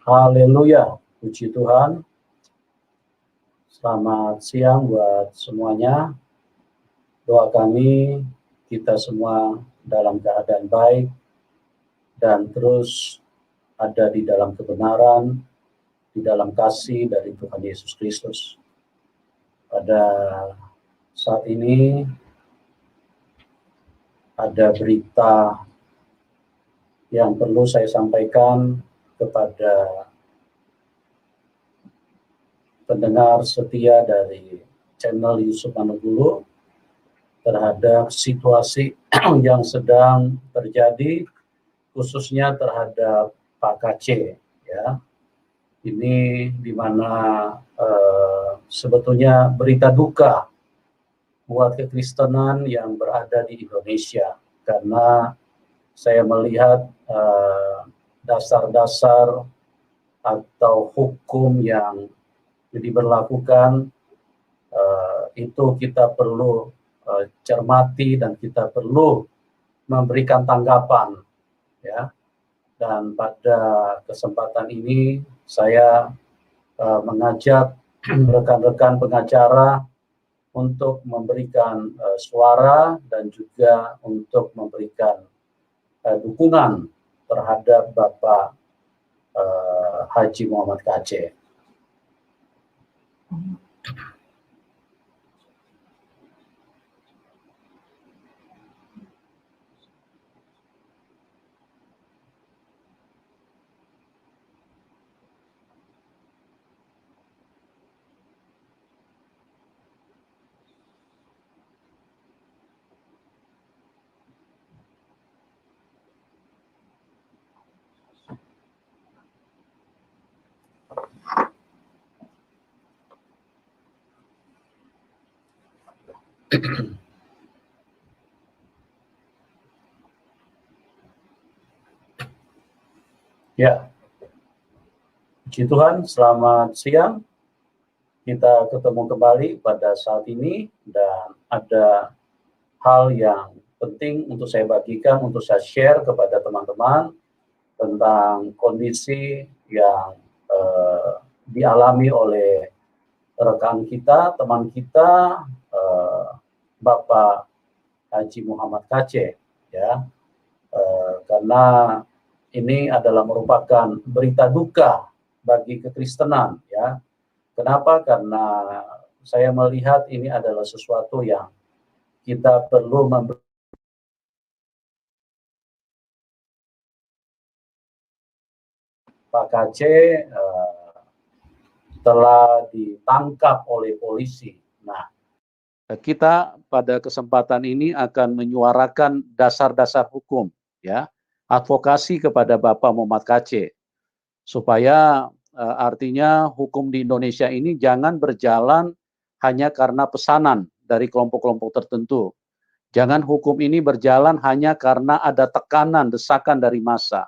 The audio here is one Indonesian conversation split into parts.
Haleluya, puji Tuhan. Selamat siang buat semuanya. Doa kami, kita semua dalam keadaan baik dan terus ada di dalam kebenaran, di dalam kasih dari Tuhan Yesus Kristus. Pada saat ini ada berita yang perlu saya sampaikan kepada pendengar setia dari channel Yusuf Manugulu terhadap situasi yang sedang terjadi, khususnya terhadap Pak KC, ya. Ini di mana sebetulnya berita duka buat kekristenan yang berada di Indonesia, karena saya melihat dasar-dasar atau hukum yang diberlakukan itu kita perlu cermati dan kita perlu memberikan tanggapan, ya. Dan pada kesempatan ini saya mengajak rekan-rekan pengacara untuk memberikan suara dan juga untuk memberikan dukungan terhadap Bapak Haji Muhammad KC. Ya, puji Tuhan, selamat siang. Kita ketemu kembali pada saat ini dan ada hal yang penting untuk saya bagikan, untuk saya share kepada teman-teman tentang kondisi yang dialami oleh rekan kita, teman kita, Bapak Haji Muhammad KC, ya. Karena ini adalah merupakan berita duka bagi kekristenan, ya. Kenapa? Karena saya melihat ini adalah sesuatu yang kita perlu Pak KC telah ditangkap oleh polisi. Nah, kita pada kesempatan ini akan menyuarakan dasar-dasar hukum, ya, advokasi kepada Bapak Muhammad KC, supaya artinya hukum di Indonesia ini jangan berjalan hanya karena pesanan dari kelompok-kelompok tertentu. Jangan hukum ini berjalan hanya karena ada tekanan, desakan dari massa.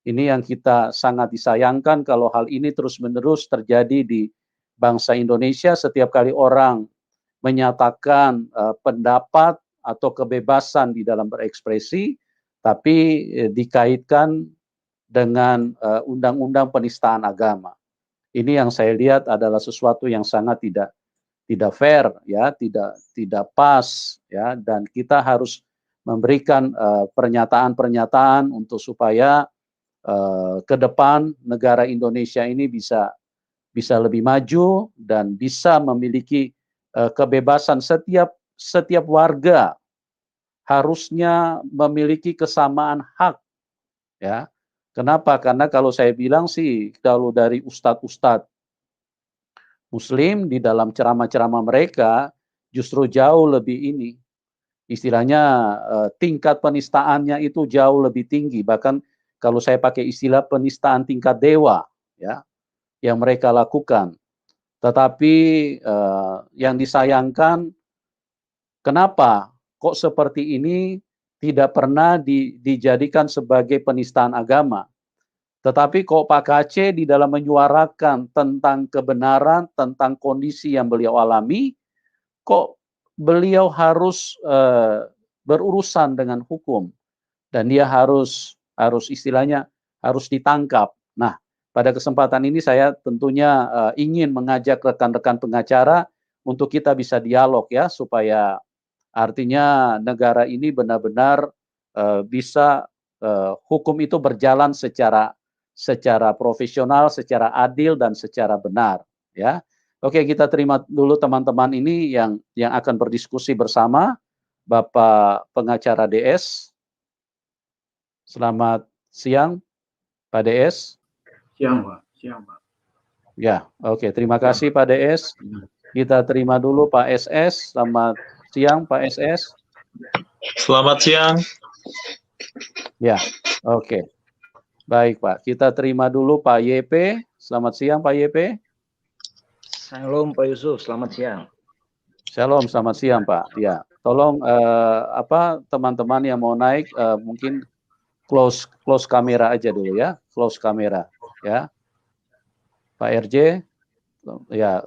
Ini yang kita sangat disayangkan kalau hal ini terus-menerus terjadi di bangsa Indonesia. Setiap kali orang menyatakan pendapat atau kebebasan di dalam berekspresi, tapi dikaitkan dengan undang-undang penistaan agama. Ini yang saya lihat adalah sesuatu yang sangat tidak fair, ya, tidak pas, ya, dan kita harus memberikan pernyataan-pernyataan untuk supaya ke depan negara Indonesia ini bisa lebih maju dan bisa memiliki kebebasan. Setiap warga harusnya memiliki kesamaan hak, ya. Kenapa? Karena kalau saya bilang sih, kalau dari ustadz-ustadz Muslim di dalam ceramah-ceramah mereka justru jauh lebih ini, istilahnya tingkat penistaannya itu jauh lebih tinggi, bahkan kalau saya pakai istilah penistaan tingkat dewa, ya, yang mereka lakukan. Tetapi yang disayangkan, kenapa kok seperti ini tidak pernah dijadikan sebagai penistaan agama. Tetapi kok Pak KC di dalam menyuarakan tentang kebenaran, tentang kondisi yang beliau alami, kok beliau harus berurusan dengan hukum dan dia harus istilahnya harus ditangkap. Nah, pada kesempatan ini saya tentunya ingin mengajak rekan-rekan pengacara untuk kita bisa dialog ya, supaya artinya negara ini benar-benar bisa hukum itu berjalan secara profesional, secara adil dan secara benar ya. Oke, kita terima dulu teman-teman ini yang akan berdiskusi bersama. Bapak pengacara DS. Selamat siang, Pak DS. Siang, Pak. Siang, Pak. Ya, oke. Terima kasih, Pak DS. Kita terima dulu Pak SS. Selamat siang, Pak SS. Selamat siang. Ya, oke. Baik, Pak. Kita terima dulu Pak YP. Selamat siang, Pak YP. Shalom, Pak Yusuf. Selamat siang. Shalom, selamat siang, Pak. Ya, tolong teman-teman yang mau naik mungkin close kamera aja dulu ya, close kamera ya. Pak RJ, ya,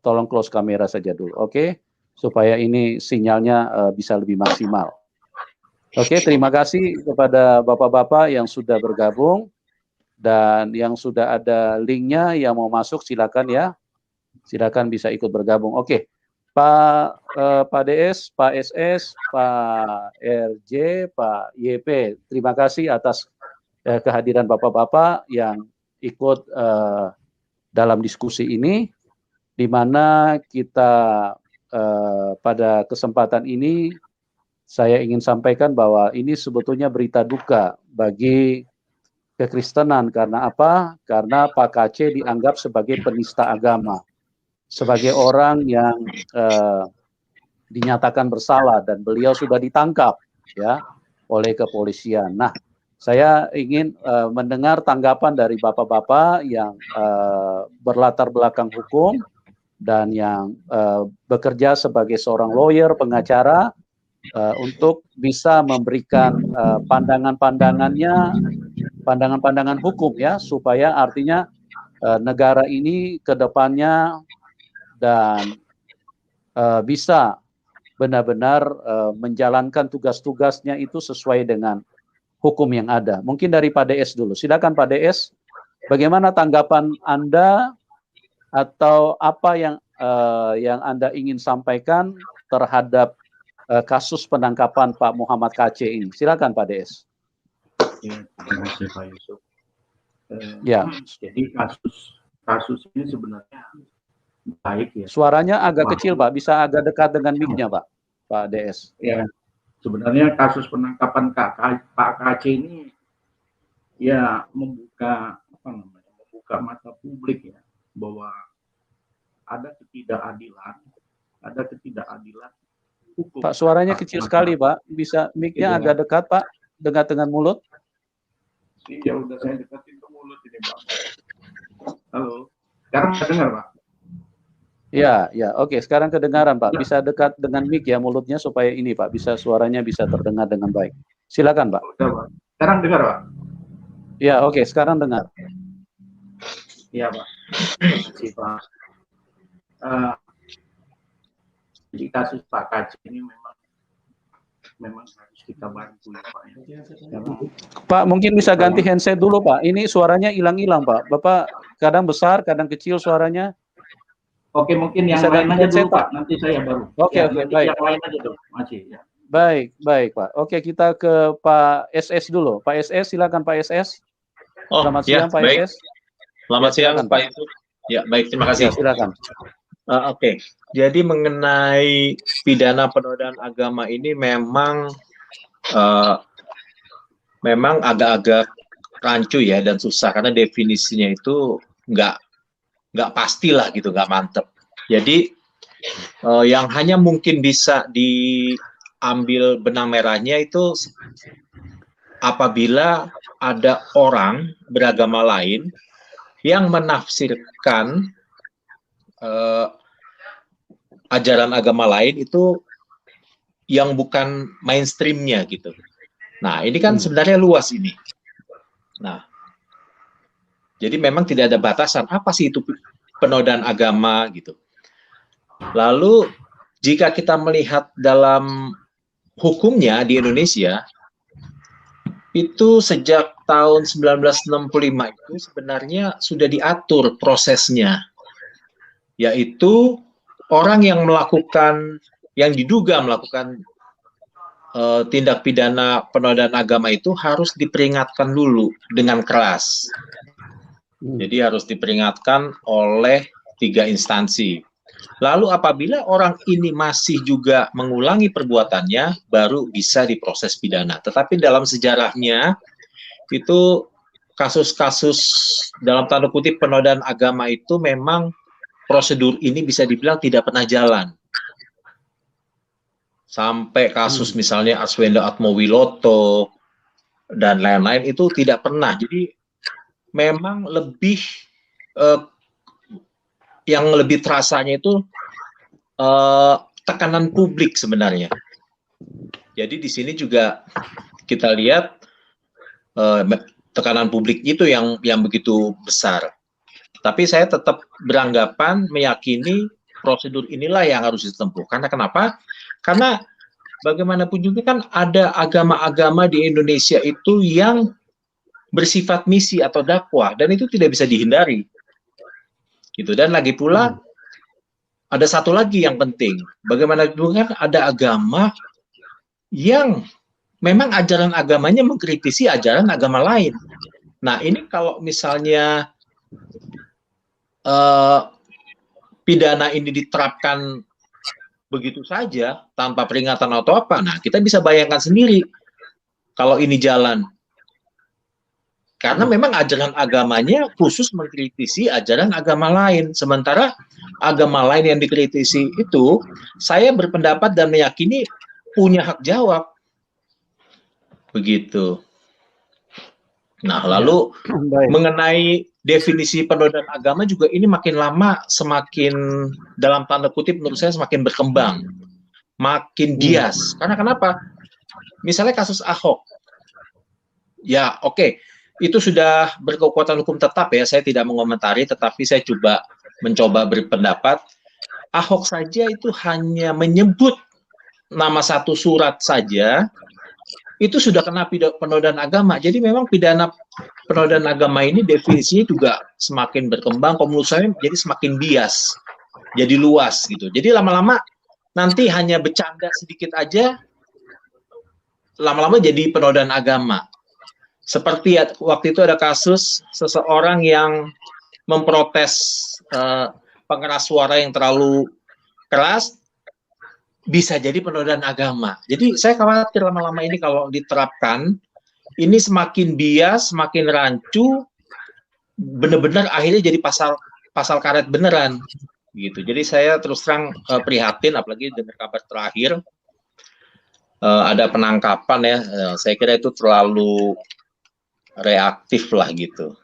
tolong close kamera saja dulu, oke? Supaya ini sinyalnya bisa lebih maksimal. Oke, terima kasih kepada bapak-bapak yang sudah bergabung dan yang sudah ada linknya yang mau masuk silakan ya, silakan bisa ikut bergabung. Oke, Pak DS, Pak SS, Pak RJ, Pak YP, terima kasih atas kehadiran bapak-bapak yang ikut dalam diskusi ini, di mana kita pada kesempatan ini saya ingin sampaikan bahwa ini sebetulnya berita duka bagi kekristenan. Karena apa? Karena Pak KC dianggap sebagai penista agama, sebagai orang yang dinyatakan bersalah dan beliau sudah ditangkap ya oleh kepolisian. Nah, saya ingin mendengar tanggapan dari bapak-bapak yang berlatar belakang hukum dan yang bekerja sebagai seorang lawyer, pengacara, untuk bisa memberikan pandangan-pandangan hukum ya, supaya artinya negara ini ke depannya dan bisa benar-benar menjalankan tugas-tugasnya itu sesuai dengan hukum yang ada. Mungkin dari Pak DS dulu. Silakan Pak DS, bagaimana tanggapan Anda atau apa yang Anda ingin sampaikan terhadap kasus penangkapan Pak Muhammad KC ini? Silakan Pak DS. Ya, terima kasih Pak Yusuf. Ya. Jadi kasus ini sebenarnya baik ya. Suaranya agak kecil Pak, bisa agak dekat dengan mic-nya Pak DS. Ya, sebenarnya kasus penangkapan Pak KC ini ya membuka mata publik ya, bahwa ada ketidakadilan hukum. Pak, suaranya kecil sekali Pak, bisa mic-nya agak dekat Pak, dekat dengan mulut. Ya udah, saya dekatin ke mulut ini Pak. Halo, sekarang bisa dengar Pak? Ya, oke. Sekarang kedengaran Pak. Bisa dekat dengan mic ya mulutnya supaya ini Pak, bisa suaranya bisa terdengar dengan baik. Silakan Pak. Udah Pak. Sekarang dengar Pak? Ya, oke. Sekarang dengar. Iya Pak. Terima kasih Pak. Jadi kasus Pak KC ini memang harus kita bantu ya Pak. Pak, mungkin bisa ganti handset dulu Pak. Ini suaranya hilang-hilang Pak. Bapak kadang besar, kadang kecil suaranya. Oke, mungkin yang lain aja dulu Pak, nanti saya baru. Oke, baik. Yang lain aja dulu, masih ya. Baik Pak. Oke, kita ke Pak SS dulu. Pak SS, silakan Pak SS. Selamat siang Pak SS. Selamat siang Pak Yusuf. Ya, baik, terima kasih. Ya, silakan. Oke. Jadi mengenai pidana penodaan agama ini memang agak-agak rancu ya dan susah karena definisinya itu nggak pastilah gitu, nggak mantep. Jadi yang hanya mungkin bisa diambil benang merahnya itu apabila ada orang beragama lain yang menafsirkan ajaran agama lain itu yang bukan mainstreamnya gitu. Nah, ini kan sebenarnya luas ini. Nah, jadi memang tidak ada batasan apa sih itu penodaan agama gitu. Lalu jika kita melihat dalam hukumnya di Indonesia itu sejak tahun 1965 itu sebenarnya sudah diatur prosesnya, yaitu orang yang diduga melakukan tindak pidana penodaan agama itu harus diperingatkan dulu dengan keras. Jadi harus diperingatkan oleh 3 instansi. Lalu apabila orang ini masih juga mengulangi perbuatannya, baru bisa diproses pidana. Tetapi dalam sejarahnya, itu kasus-kasus dalam tanda kutip penodaan agama itu memang prosedur ini bisa dibilang tidak pernah jalan. Sampai kasus misalnya Arswendo Atmowiloto dan lain-lain itu tidak pernah. Jadi memang lebih yang lebih terasanya itu tekanan publik sebenarnya. Jadi di sini juga kita lihat tekanan publik itu yang begitu besar. Tapi saya tetap beranggapan, meyakini prosedur inilah yang harus ditempuh. Karena kenapa? Karena bagaimanapun juga kan ada agama-agama di Indonesia itu yang bersifat misi atau dakwah, dan itu tidak bisa dihindari. Gitu. Dan lagi pula ada satu lagi yang penting, bagaimanapun kan ada agama yang memang ajaran agamanya mengkritisi ajaran agama lain. Nah ini kalau misalnya pidana ini diterapkan begitu saja tanpa peringatan atau apa, nah kita bisa bayangkan sendiri kalau ini jalan. Karena memang ajaran agamanya khusus mengkritisi ajaran agama lain. Sementara agama lain yang dikritisi itu, saya berpendapat dan meyakini punya hak jawab. Begitu. Nah, lalu mengenai definisi penodaan agama juga ini makin lama semakin dalam tanda kutip menurut saya semakin berkembang. Makin bias. Karena kenapa? Misalnya kasus Ahok. Ya, oke. Itu sudah berkekuatan hukum tetap ya, saya tidak mengomentari, tetapi saya mencoba berpendapat, Ahok saja itu hanya menyebut nama satu surat saja, itu sudah kena penodaan agama. Jadi memang pidana penodaan agama ini definisinya juga semakin berkembang, menurut saya jadi semakin bias, jadi luas gitu. Jadi lama-lama nanti hanya bercanda sedikit aja, lama-lama jadi penodaan agama. Seperti waktu itu ada kasus seseorang yang memprotes pengeras suara yang terlalu keras, bisa jadi penodaan agama. Jadi saya khawatir lama-lama ini kalau diterapkan, ini semakin bias, semakin rancu, benar-benar akhirnya jadi pasal karet beneran. Gitu. Jadi saya terus terang prihatin, apalagi dengan kabar terakhir ada penangkapan ya, saya kira itu terlalu reaktif lah gitu.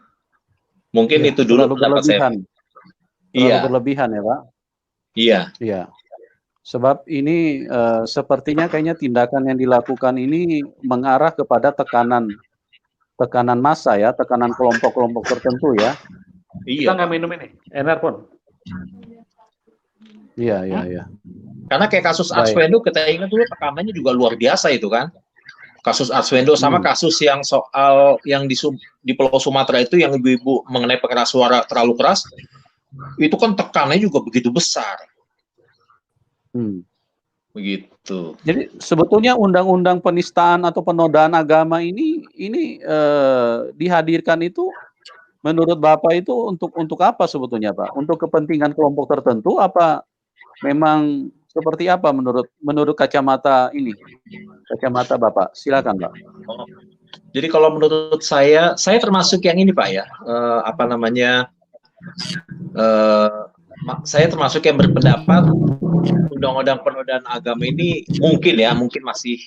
Mungkin ya, itu dulu pendapat saya. Iya. Berlebihan ya Pak. Iya. Iya. Sebab ini sepertinya kayaknya tindakan yang dilakukan ini mengarah kepada tekanan massa ya, tekanan kelompok-kelompok tertentu ya. Iya. Kita nggak minum ini, Enerpon. Iya. Karena kayak kasus Arswendo, kita ingat dulu tekanannya juga luar biasa itu kan. Kasus Arswendo sama kasus yang soal yang di Pulau Sumatera itu yang ibu-ibu mengenai pengeras suara terlalu keras, itu kan tekanannya juga begitu besar. Begitu. Jadi sebetulnya undang-undang penistaan atau penodaan agama ini dihadirkan itu menurut Bapak itu untuk apa sebetulnya Pak? Untuk kepentingan kelompok tertentu apa memang seperti apa menurut kacamata ini? Kacamata Bapak, silakan Pak. Jadi kalau menurut saya termasuk yang ini Pak ya, saya termasuk yang berpendapat undang-undang penodaan agama ini mungkin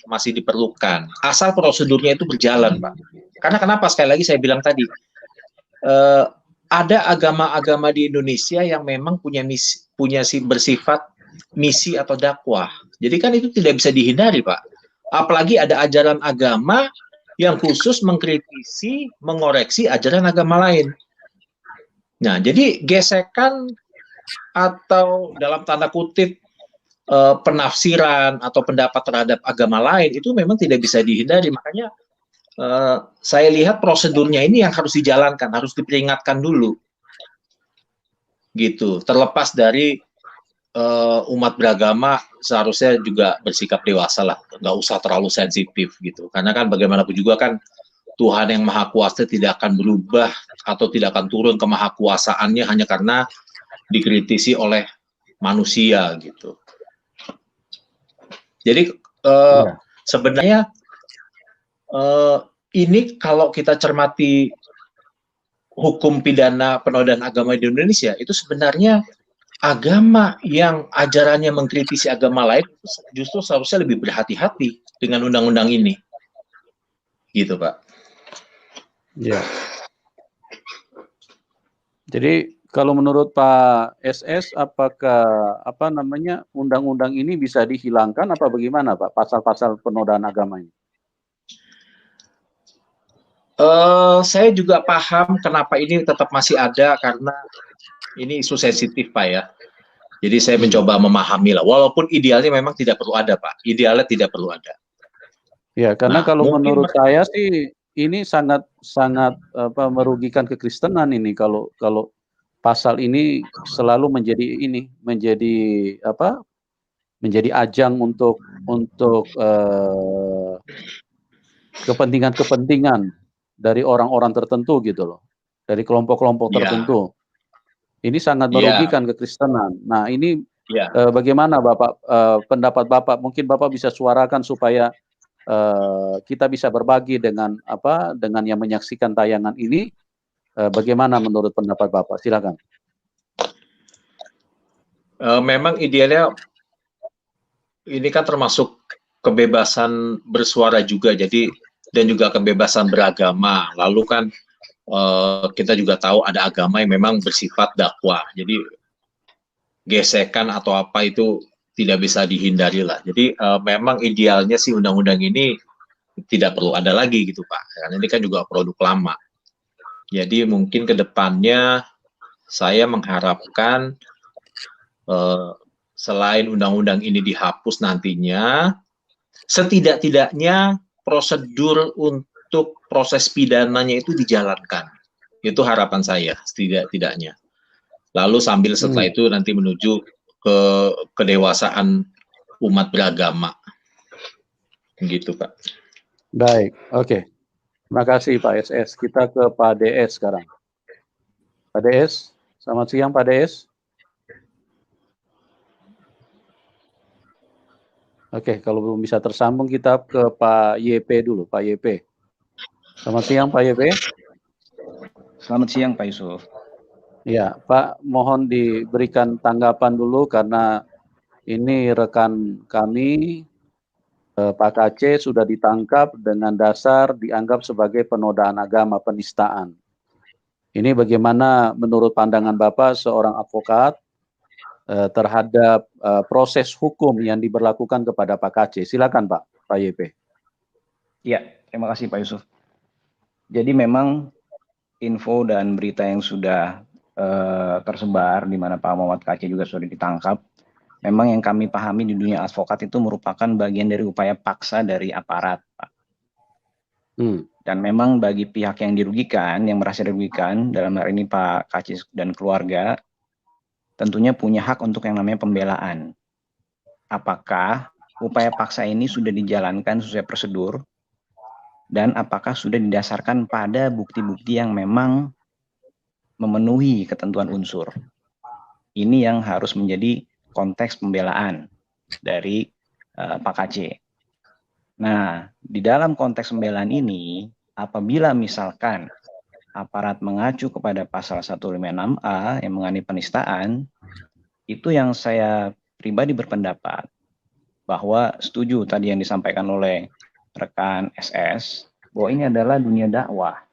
masih diperlukan, asal prosedurnya itu berjalan Pak. Karena kenapa? Sekali lagi saya bilang tadi, ada agama-agama di Indonesia yang memang punya bersifat misi atau dakwah. Jadi kan itu tidak bisa dihindari Pak. Apalagi ada ajaran agama yang khusus mengkritisi, mengoreksi ajaran agama lain. Nah, jadi gesekan atau dalam tanda kutip penafsiran atau pendapat terhadap agama lain itu memang tidak bisa dihindari. Makanya saya lihat prosedurnya ini yang harus dijalankan, harus diperingatkan dulu, gitu. Terlepas dari umat beragama seharusnya juga bersikap dewasa lah, nggak usah terlalu sensitif gitu. Karena kan bagaimanapun juga kan Tuhan yang Maha Kuasa tidak akan berubah atau tidak akan turun ke maha kuasaannya hanya karena dikritisi oleh manusia gitu. Jadi sebenarnya ini kalau kita cermati hukum pidana penodaan agama di Indonesia, itu sebenarnya agama yang ajarannya mengkritisi agama lain justru seharusnya lebih berhati-hati dengan undang-undang ini. Gitu, Pak. Ya. Jadi kalau menurut Pak SS, apakah undang-undang ini bisa dihilangkan apa bagaimana, Pak? Pasal-pasal penodaan agama ini? Saya juga paham kenapa ini tetap masih ada, karena ini isu sensitif, Pak, ya. Jadi saya mencoba memahami lah. Walaupun idealnya memang tidak perlu ada, Pak. Idealnya tidak perlu ada. Ya, karena kalau menurut saya sih ini sangat merugikan kekristenan ini kalau pasal ini selalu menjadi ajang untuk kepentingan dari orang-orang tertentu gitu loh, dari kelompok-kelompok tertentu. Ini sangat merugikan kekristenan. Nah, ini bagaimana Bapak, pendapat Bapak? Mungkin Bapak bisa suarakan supaya kita bisa berbagi dengan yang menyaksikan tayangan ini. Bagaimana menurut pendapat Bapak? Silakan. Memang idealnya ini kan termasuk kebebasan bersuara juga, jadi dan juga kebebasan beragama. Lalu kan kita juga tahu ada agama yang memang bersifat dakwah. Jadi gesekan atau apa itu tidak bisa dihindari lah. Jadi memang idealnya sih undang-undang ini tidak perlu ada lagi gitu, Pak. Karena ini kan juga produk lama. Jadi mungkin ke depannya saya mengharapkan selain undang-undang ini dihapus nantinya, setidak-tidaknya prosedur untuk proses pidananya itu dijalankan. Itu harapan saya, setidak-tidaknya. Lalu sambil setelah itu nanti menuju ke kedewasaan umat beragama. Gitu, Pak. Baik, oke. Terima kasih Pak SS. Kita ke Pak DS sekarang. Pak DS, selamat siang Pak DS. Oke, kalau belum bisa tersambung kita ke Pak YP dulu, Pak YP. Selamat siang Pak YP. Selamat siang Pak Yusuf. Ya, Pak, mohon diberikan tanggapan dulu karena ini rekan kami, Pak KC sudah ditangkap dengan dasar dianggap sebagai penodaan agama, penistaan. Ini bagaimana menurut pandangan Bapak seorang advokat terhadap proses hukum yang diberlakukan kepada Pak KC? Silakan Pak YP. Ya, terima kasih Pak Yusuf. Jadi memang info dan berita yang sudah tersebar di mana Pak Muhammad KC juga sudah ditangkap, memang yang kami pahami di dunia advokat itu merupakan bagian dari upaya paksa dari aparat, Pak. Dan memang bagi pihak yang dirugikan, yang merasa dirugikan, dalam hal ini Pak KC dan keluarga, tentunya punya hak untuk yang namanya pembelaan. Apakah upaya paksa ini sudah dijalankan sesuai prosedur, dan apakah sudah didasarkan pada bukti-bukti yang memang memenuhi ketentuan unsur. Ini yang harus menjadi konteks pembelaan dari Pak KC. Nah, di dalam konteks pembelaan ini, apabila misalkan aparat mengacu kepada pasal 156A yang mengenai penistaan, itu yang saya pribadi berpendapat bahwa setuju tadi yang disampaikan oleh rekan SS, bahwa ini adalah dunia dakwah.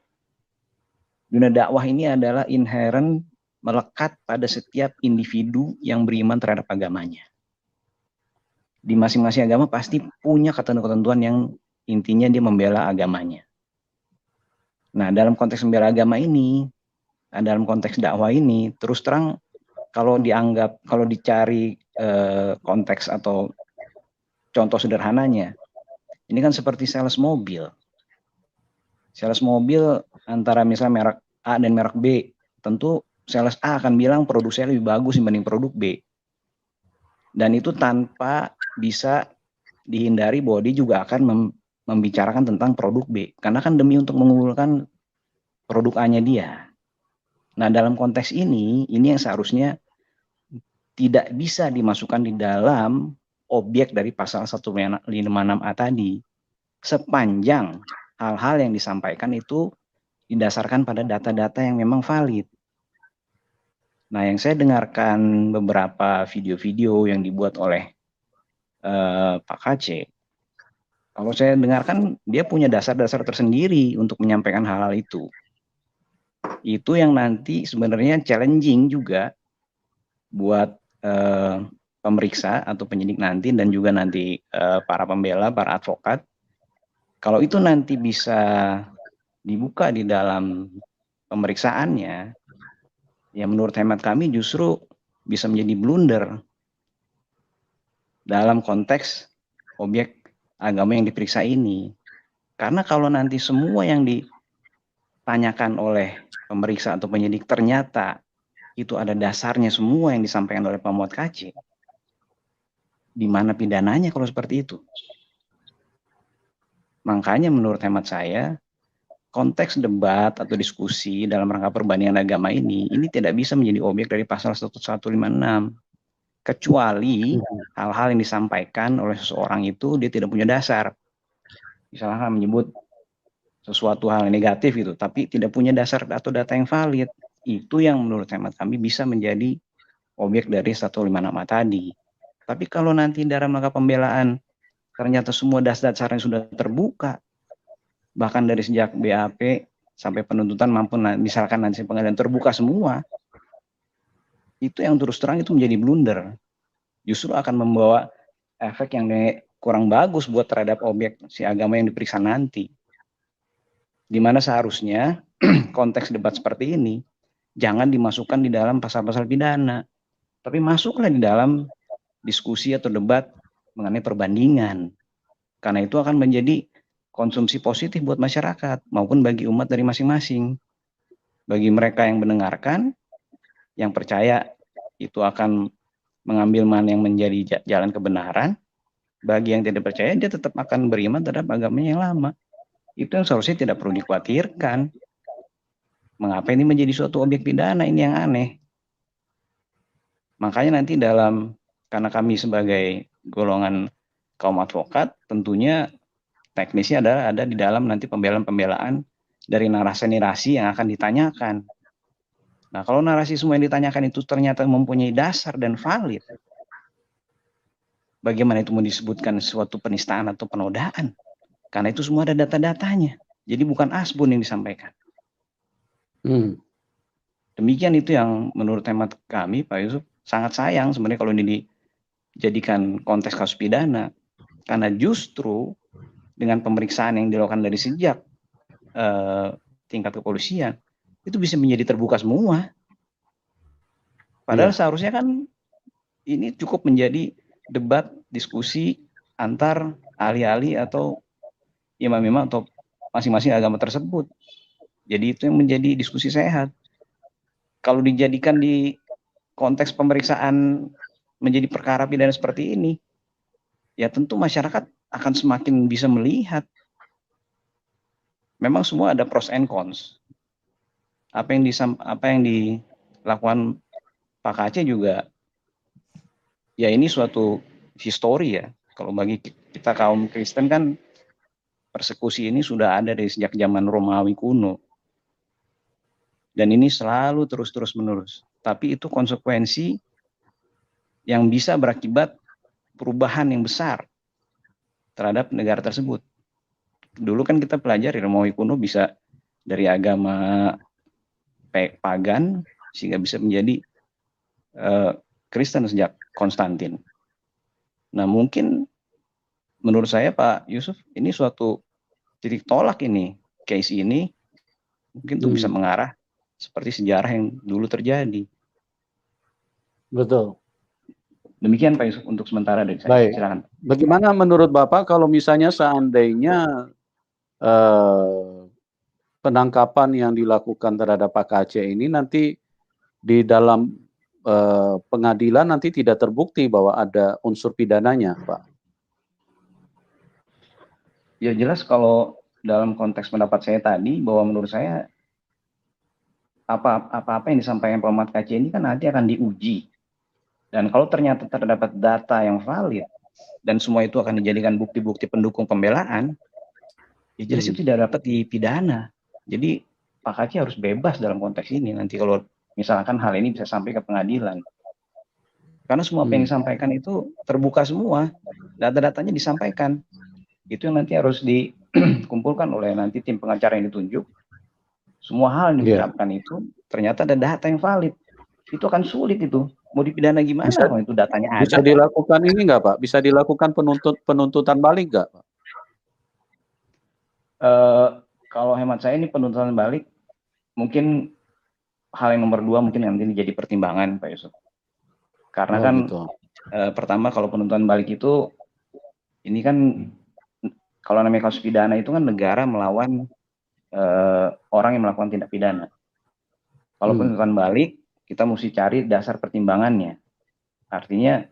Dunia dakwah ini adalah inherent melekat pada setiap individu yang beriman terhadap agamanya. Di masing-masing agama pasti punya ketentuan-ketentuan yang intinya dia membela agamanya. Nah, dalam konteks membela agama ini, dalam konteks dakwah ini, terus terang kalau dicari konteks atau contoh sederhananya, ini kan seperti sales mobil. Sales mobil antara misalnya merek A dan merek B, tentu sales A akan bilang produk saya lebih bagus dibanding produk B. Dan itu tanpa bisa dihindari bahwa dia juga akan membicarakan tentang produk B. Karena kan demi untuk mengunggulkan produk A-nya dia. Nah, dalam konteks ini yang seharusnya tidak bisa dimasukkan di dalam objek dari pasal 156A tadi. Sepanjang hal-hal yang disampaikan itu didasarkan pada data-data yang memang valid. Nah, yang saya dengarkan beberapa video-video yang dibuat oleh Pak KC, kalau saya dengarkan dia punya dasar-dasar tersendiri untuk menyampaikan hal-hal itu. Itu yang nanti sebenarnya challenging juga buat pemeriksa atau penyidik nanti dan juga nanti para pembela, para advokat. Kalau itu nanti bisa dibuka di dalam pemeriksaannya, ya menurut hemat kami justru bisa menjadi blunder dalam konteks objek agama yang diperiksa ini. Karena kalau nanti semua yang ditanyakan oleh pemeriksa atau penyidik ternyata itu ada dasarnya semua yang disampaikan oleh pemohon KC, di mana pidananya kalau seperti itu? Makanya menurut hemat saya, konteks debat atau diskusi dalam rangka perbandingan agama ini tidak bisa menjadi objek dari pasal 156. Kecuali hal-hal yang disampaikan oleh seseorang itu dia tidak punya dasar. Misalnya menyebut sesuatu hal yang negatif itu, tapi tidak punya dasar atau data yang valid. Itu yang menurut hemat kami bisa menjadi objek dari 156A tadi. Tapi kalau nanti dalam rangka pembelaan ternyata semua dasar-dasar yang sudah terbuka, bahkan dari sejak BAP sampai penuntutan maupun misalkan nanti pengadilan terbuka semua, itu yang terus terang itu menjadi blunder. Justru akan membawa efek yang kurang bagus buat terhadap objek si agama yang diperiksa nanti. Dimana seharusnya konteks debat seperti ini jangan dimasukkan di dalam pasal-pasal pidana, tapi masuklah di dalam diskusi atau debat mengenai perbandingan. Karena itu akan menjadi konsumsi positif buat masyarakat maupun bagi umat dari masing-masing. Bagi mereka yang mendengarkan, yang percaya itu akan mengambil mana yang menjadi jalan kebenaran. Bagi yang tidak percaya, dia tetap akan beriman terhadap agamanya yang lama. Itu yang seharusnya tidak perlu dikhawatirkan. Mengapa ini menjadi suatu objek pidana? Ini yang aneh. Makanya nanti karena kami sebagai golongan kaum advokat, tentunya teknisnya ada di dalam nanti pembelaan-pembelaan dari narasi-narasi yang akan ditanyakan. Nah, kalau narasi semua yang ditanyakan itu ternyata mempunyai dasar dan valid, bagaimana itu mau disebutkan suatu penistaan atau penodaan? Karena itu semua ada data-datanya. Jadi bukan asbun yang disampaikan. Demikian itu yang menurut hemat kami, Pak Yusuf, sangat sayang sebenarnya kalau ini dijadikan konteks kasus pidana. Karena justru dengan pemeriksaan yang dilakukan dari sejak tingkat kepolisian, itu bisa menjadi terbuka semua. Padahal seharusnya kan ini cukup menjadi debat, diskusi antar ahli-ahli atau imam-imam atau masing-masing agama tersebut. Jadi itu yang menjadi diskusi sehat. Kalau dijadikan di konteks pemeriksaan menjadi perkara pidana seperti ini, ya tentu masyarakat akan semakin bisa melihat. Memang semua ada pros and cons. Apa yang dilakukan Pak KC juga, ya ini suatu histori ya. Kalau bagi kita kaum Kristen kan persekusi ini sudah ada dari sejak zaman Romawi kuno. Dan ini selalu terus menerus. Tapi itu konsekuensi yang bisa berakibat perubahan yang besar terhadap negara tersebut. Dulu kan kita pelajari Romawi kuno bisa dari agama pagan sehingga bisa menjadi Kristen sejak Konstantin. Nah, mungkin menurut saya Pak Yusuf ini suatu titik tolak ini, case ini mungkin tuh bisa mengarah seperti sejarah yang dulu terjadi. Betul. Demikian Pak Yusuf untuk sementara dari saya. Baik. Silakan. Bagaimana menurut Bapak kalau misalnya seandainya penangkapan yang dilakukan terhadap Pak KC ini nanti di dalam pengadilan nanti tidak terbukti bahwa ada unsur pidananya, Pak? Ya jelas kalau dalam konteks pendapat saya tadi, bahwa menurut saya apa-apa yang disampaikan Pak Muhammad KC ini kan nanti akan diuji. Dan kalau ternyata terdapat data yang valid, dan semua itu akan dijadikan bukti-bukti pendukung pembelaan, ya jelas itu tidak dapat dipidana. Jadi Pak KC harus bebas dalam konteks ini nanti kalau misalkan hal ini bisa sampai ke pengadilan. Karena semua apa yang disampaikan itu terbuka semua, data-datanya disampaikan. Itu yang nanti harus dikumpulkan oleh nanti tim pengacara yang ditunjuk. Semua hal yang diucapkan itu ternyata ada data yang valid. Itu akan sulit itu. Mau dipidana gimana kalau itu datanya ada? Bisa dilakukan ini nggak, Pak? Bisa dilakukan penuntutan balik nggak, Pak? Kalau hemat saya ini penuntutan balik mungkin hal yang nomor 2 mungkin nanti jadi pertimbangan, Pak Yusuf. Karena kan pertama kalau penuntutan balik itu ini kan kalau namanya kasus pidana itu kan negara melawan orang yang melakukan tindak pidana. Kalau penuntutan balik kita mesti cari dasar pertimbangannya. Artinya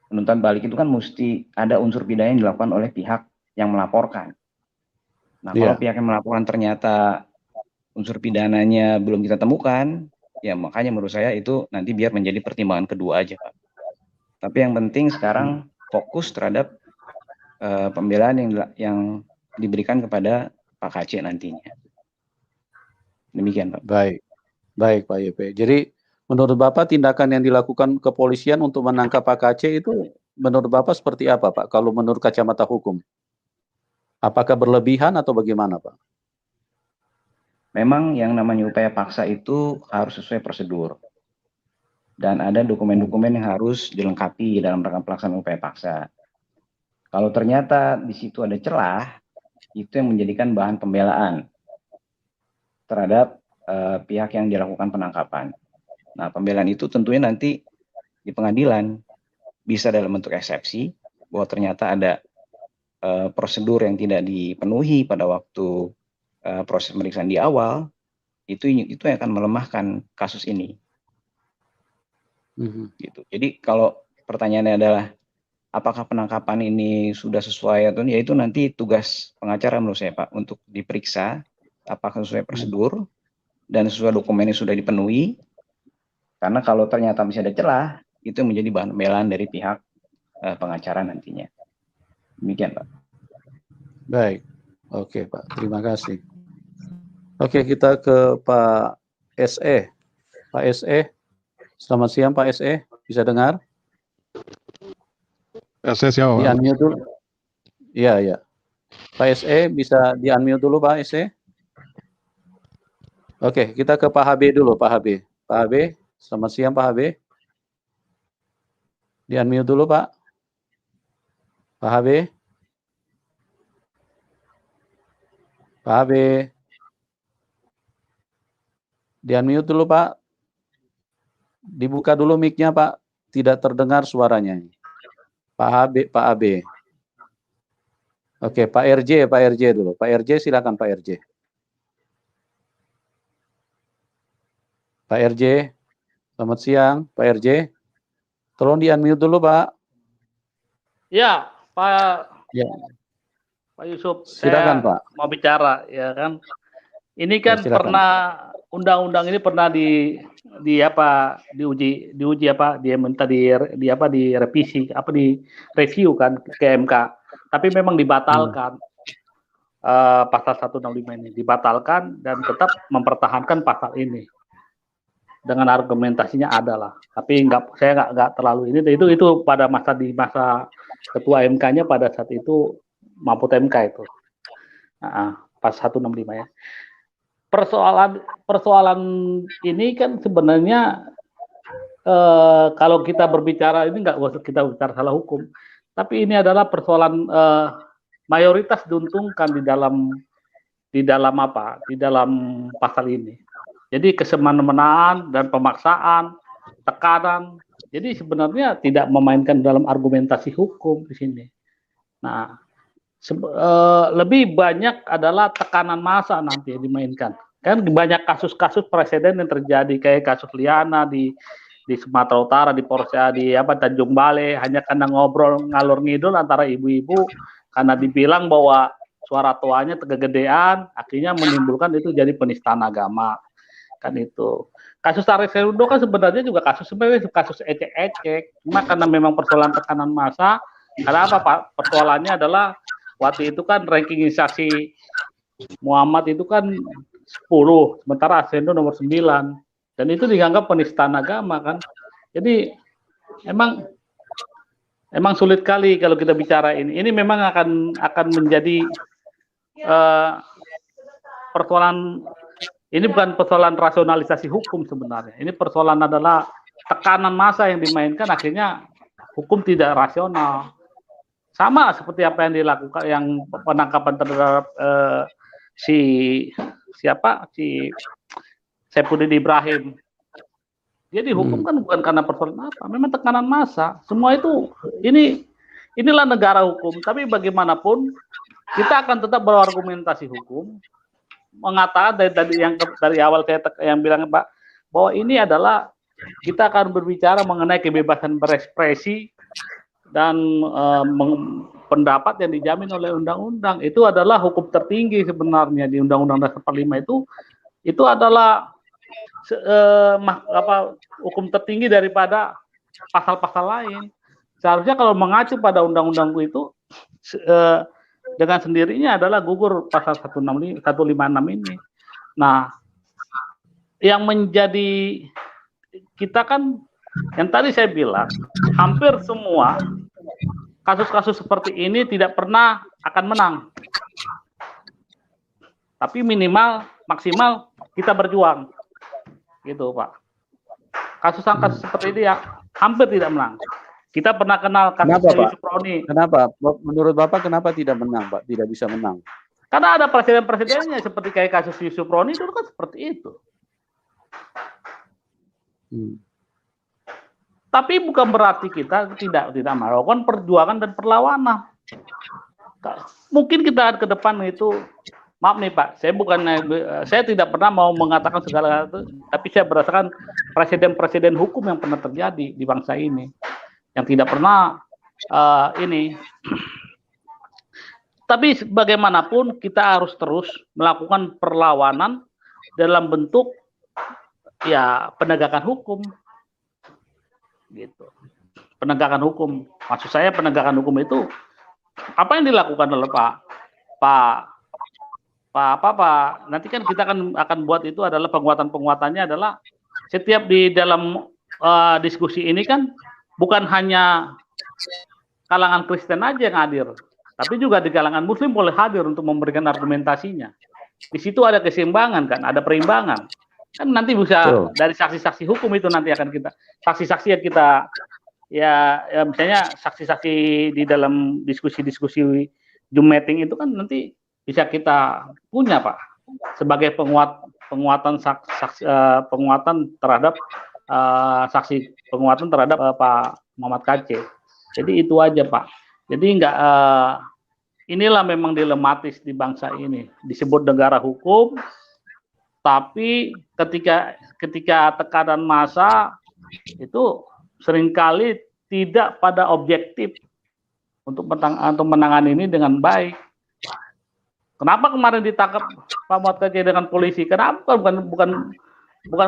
penuntutan balik itu kan mesti ada unsur pidana yang dilakukan oleh pihak yang melaporkan. Nah, kalau pihak yang melaporkan ternyata unsur pidananya belum kita temukan, ya makanya menurut saya itu nanti biar menjadi pertimbangan kedua aja, Pak. Tapi yang penting sekarang fokus terhadap pembelaan yang diberikan kepada Pak KC nantinya. Demikian, Pak. Baik Pak YP. Jadi menurut Bapak tindakan yang dilakukan kepolisian untuk menangkap Pak KC itu menurut Bapak seperti apa, Pak? Kalau menurut kacamata hukum, apakah berlebihan atau bagaimana, Pak? Memang yang namanya upaya paksa itu harus sesuai prosedur. Dan ada dokumen-dokumen yang harus dilengkapi dalam rangka pelaksanaan upaya paksa. Kalau ternyata di situ ada celah, itu yang menjadikan bahan pembelaan terhadap pihak yang dilakukan penangkapan. Nah, pembelaan itu tentunya nanti di pengadilan bisa dalam bentuk eksepsi, bahwa ternyata ada prosedur yang tidak dipenuhi pada waktu proses pemeriksaan di awal, itu yang akan melemahkan kasus ini. Gitu. Jadi kalau pertanyaannya adalah apakah penangkapan ini sudah sesuai atau ya itu nanti tugas pengacara menurut saya, Pak, untuk diperiksa apakah sesuai prosedur dan sesuai dokumennya sudah dipenuhi. Karena kalau ternyata masih ada celah, itu menjadi bahan pembelaan dari pihak pengacara nantinya. Demikian, Pak. Baik. Oke, Pak. Terima kasih. Oke, kita ke Pak SE. Pak SE, selamat siang Pak SE. Bisa dengar? SE siapa? Di-unmute dulu. Iya. Pak SE bisa di-unmute dulu Pak SE. Oke, kita ke Pak HB dulu, Pak HB. Pak HB, selamat siang Pak HB. Di-unmute dulu Pak. Pak HB. Pak HB. Di-unmute dulu Pak. Dibuka dulu mic-nya Pak. Tidak terdengar suaranya. Pak HB, Pak AB. Oke, Pak RJ dulu. Pak RJ silakan Pak RJ. Pak RJ, selamat siang Pak RJ. Tolong di-unmute dulu Pak. Ya, Pak. Ya. Pak Yusuf, silakan saya Pak. mau bicara, ya kan? Ini kan Ya, pernah undang-undang ini pernah diuji apa? Dia minta direvisi, di review kan ke MK. Tapi memang dibatalkan. Pasal 165 ini dibatalkan dan tetap mempertahankan pasal ini. Dengan argumentasinya adalah, tapi saya nggak terlalu ini. Itu pada masa ketua MK-nya pada saat itu Mahfud MK itu, pas 165 ya. Persoalan ini kan sebenarnya kalau kita berbicara ini nggak usah kita bicara salah hukum, tapi ini adalah persoalan mayoritas diuntungkan di dalam pasal ini. Jadi kesemena-menaan dan pemaksaan, tekanan. Jadi sebenarnya tidak memainkan dalam argumentasi hukum di sini. Nah, lebih banyak adalah tekanan massa nanti yang dimainkan. Kan banyak kasus-kasus presiden yang terjadi kayak kasus Liana di Sumatera Utara, di Porsche, di Tanjung Balai, hanya karena ngobrol ngalur ngidul antara ibu-ibu karena dibilang bahwa suara tuanya kegedean, akhirnya menimbulkan itu jadi penistaan agama. Kan itu. Kasus Tarik Serudo kan sebenarnya juga kasus ecek-ecek, cuma karena memang persoalan tekanan massa. Karena apa Pak? Persoalannya adalah waktu itu kan rankingisasi Muhammad itu kan 10, sementara Arswendo nomor 9. Dan itu dianggap penistaan agama kan. Jadi emang sulit kali kalau kita bicara ini. Ini memang akan menjadi persoalan. Ini bukan persoalan rasionalisasi hukum sebenarnya. Ini persoalan adalah tekanan massa yang dimainkan, akhirnya hukum tidak rasional. Sama seperti apa yang dilakukan, yang penangkapan terhadap si Saifuddin Ibrahim. Jadi hukum kan bukan karena persoalan apa, memang tekanan massa. Semua itu, inilah negara hukum. Tapi bagaimanapun kita akan tetap berargumentasi hukum, mengatakan dari awal saya yang bilang Pak, bahwa ini adalah kita akan berbicara mengenai kebebasan berekspresi dan pendapat yang dijamin oleh undang-undang. Itu adalah hukum tertinggi sebenarnya di Undang-Undang Dasar 45 itu adalah hukum tertinggi daripada pasal-pasal lain. Seharusnya kalau mengacu pada undang-undang itu dengan sendirinya adalah gugur pasal 156 ini. Nah, yang menjadi kita kan yang tadi saya bilang, hampir semua kasus-kasus seperti ini tidak pernah akan menang. Tapi minimal, maksimal kita berjuang. Gitu, Pak. Kasus-kasus seperti ini ya hampir tidak menang. Kita pernah kenal kasus Yusuf Roni. Kenapa? Menurut Bapak kenapa tidak menang, Pak? Tidak bisa menang? Karena ada presiden-presidennya seperti kayak kasus Yusuf Roni dulu kan seperti itu. Tapi bukan berarti kita tidak melakukan perjuangan dan perlawanan. Mungkin kita ke depan itu, maaf nih Pak, saya tidak pernah mau mengatakan segala itu, tapi saya berdasarkan presiden-presiden hukum yang pernah terjadi di bangsa ini. Yang tidak pernah tapi bagaimanapun kita harus terus melakukan perlawanan dalam bentuk ya penegakan hukum gitu. Penegakan hukum, maksud saya penegakan hukum itu apa yang dilakukan oleh Pak nanti kan kita akan buat itu adalah penguatannya adalah setiap di dalam diskusi ini kan bukan hanya kalangan Kristen aja yang hadir, tapi juga di kalangan Muslim boleh hadir untuk memberikan argumentasinya. Di situ ada keseimbangan kan, ada perimbangan. Kan nanti bisa dari saksi-saksi hukum itu nanti akan kita, saksi-saksi yang kita, ya misalnya saksi-saksi di dalam diskusi-diskusi Zoom meeting itu kan nanti bisa kita punya Pak, sebagai penguatan terhadap saksi penguatan terhadap Pak Muhammad Kc. Jadi itu aja Pak. Jadi inilah memang dilematis di bangsa ini. Disebut negara hukum, tapi ketika tekanan massa itu seringkali tidak pada objektif untuk menangani ini dengan baik. Kenapa kemarin ditangkap Pak Muhammad Kc dengan polisi? Kenapa? Bukan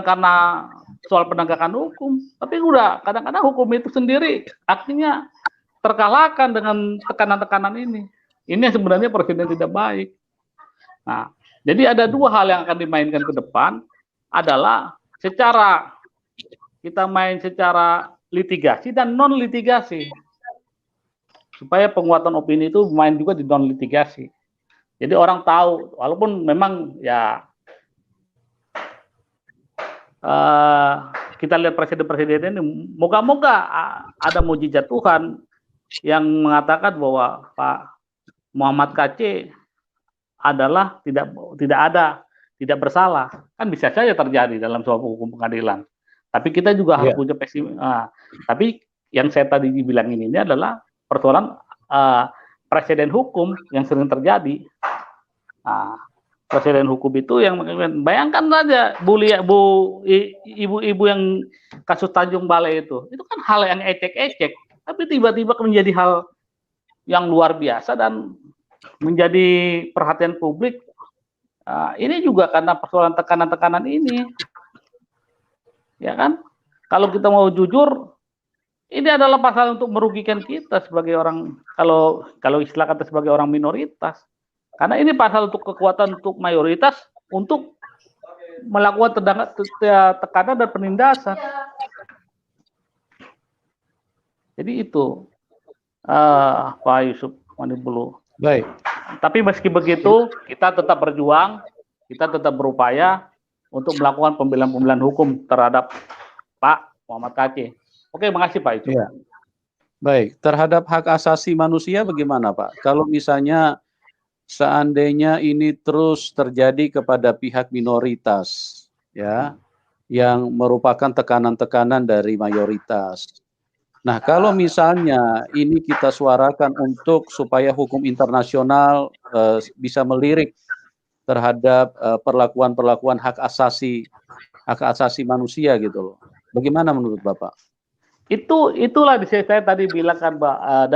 karena soal penegakan hukum, tapi udah kadang-kadang hukum itu sendiri akhirnya terkalahkan dengan tekanan-tekanan ini. Ini sebenarnya presiden tidak baik. Nah, jadi ada dua hal yang akan dimainkan ke depan adalah kita main secara litigasi dan non litigasi, supaya penguatan opini itu main juga di non litigasi. Jadi orang tahu, walaupun memang ya kita lihat presiden-presiden ini, moga-moga ada mujizat Tuhan yang mengatakan bahwa Pak Muhammad Kc adalah tidak bersalah. Kan bisa saja terjadi dalam suatu hukum pengadilan. Tapi kita juga harus punya pesimis. Tapi yang saya tadi bilang ini adalah persoalan presiden hukum yang sering terjadi. Nah, presiden hukum itu yang bayangkan saja ibu-ibu yang kasus Tanjung Balai itu kan hal yang ecek-ecek, tapi tiba-tiba menjadi hal yang luar biasa dan menjadi perhatian publik. Ini juga karena persoalan tekanan-tekanan ini, ya kan? Kalau kita mau jujur, ini adalah pasal untuk merugikan kita sebagai orang, kalau istilah kata sebagai orang minoritas. Karena ini pasal untuk kekuatan untuk mayoritas untuk melakukan tekanan dan penindasan. Jadi itu, Pak Yusuf Manibulu. Baik. Tapi meski begitu, kita tetap berjuang, kita tetap berupaya untuk melakukan pembelaan-pembelaan hukum terhadap Pak Muhammad Kc. Oke, makasih Pak Yusuf. Ya. Baik, terhadap hak asasi manusia bagaimana Pak? Kalau misalnya seandainya ini terus terjadi kepada pihak minoritas, ya, yang merupakan tekanan-tekanan dari mayoritas. Nah, kalau misalnya ini kita suarakan untuk supaya hukum internasional bisa melirik terhadap perlakuan-perlakuan hak asasi manusia gitu loh. Bagaimana menurut Bapak? Itulah saya tadi bilang kan, Pak,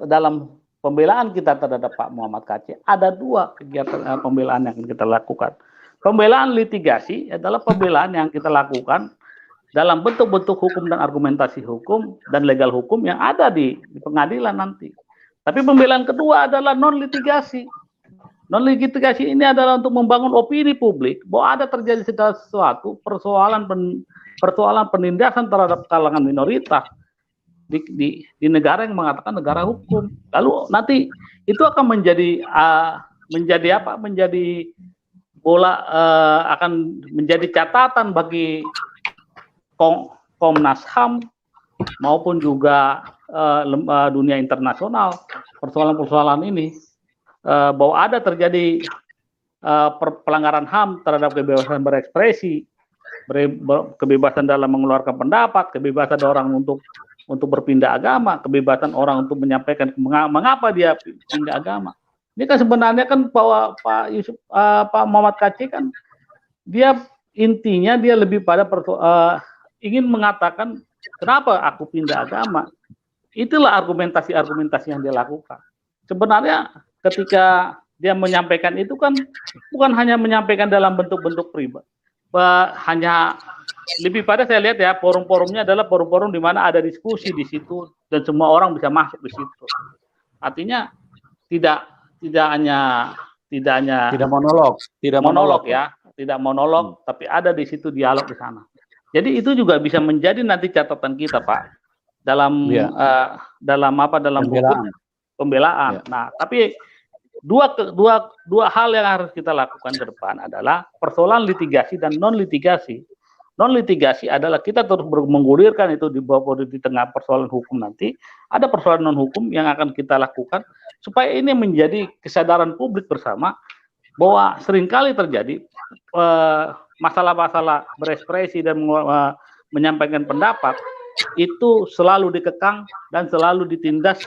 dalam pembelaan kita terhadap Pak Muhammad Kc ada 2 kegiatan pembelaan yang kita lakukan. Pembelaan litigasi adalah pembelaan yang kita lakukan dalam bentuk-bentuk hukum dan argumentasi hukum dan legal hukum yang ada di pengadilan nanti. Tapi pembelaan kedua adalah non-litigasi. Non-litigasi ini adalah untuk membangun opini publik bahwa ada terjadi segala sesuatu persoalan penindasan terhadap kalangan minoritas di negara yang mengatakan negara hukum. Lalu nanti itu akan menjadi akan menjadi catatan bagi Komnas HAM maupun juga dunia internasional persoalan-persoalan ini, bahwa ada terjadi pelanggaran HAM terhadap kebebasan berekspresi, kebebasan dalam mengeluarkan pendapat, kebebasan orang untuk berpindah agama, kebebasan orang untuk menyampaikan mengapa dia pindah agama. Ini kan sebenarnya kan Pak Muhammad Kc kan dia intinya dia lebih pada ingin mengatakan kenapa aku pindah agama. Itulah argumentasi yang dia lakukan. Sebenarnya ketika dia menyampaikan itu kan bukan hanya menyampaikan dalam bentuk-bentuk pribadi. Hanya lebih pada saya lihat ya, forum-forumnya adalah forum-forum di mana ada diskusi di situ dan semua orang bisa masuk di situ. Artinya tidak monolog, tapi ada di situ dialog di sana. Jadi itu juga bisa menjadi nanti catatan kita, Pak, dalam pembelaan. Ya. Nah, tapi dua hal yang harus kita lakukan ke depan adalah persoalan litigasi dan non litigasi. Non litigasi adalah kita terus menggulirkan itu di tengah persoalan hukum nanti. Ada persoalan non hukum yang akan kita lakukan supaya ini menjadi kesadaran publik bersama bahwa seringkali terjadi masalah-masalah berekspresi dan menyampaikan pendapat itu selalu dikekang dan selalu ditindas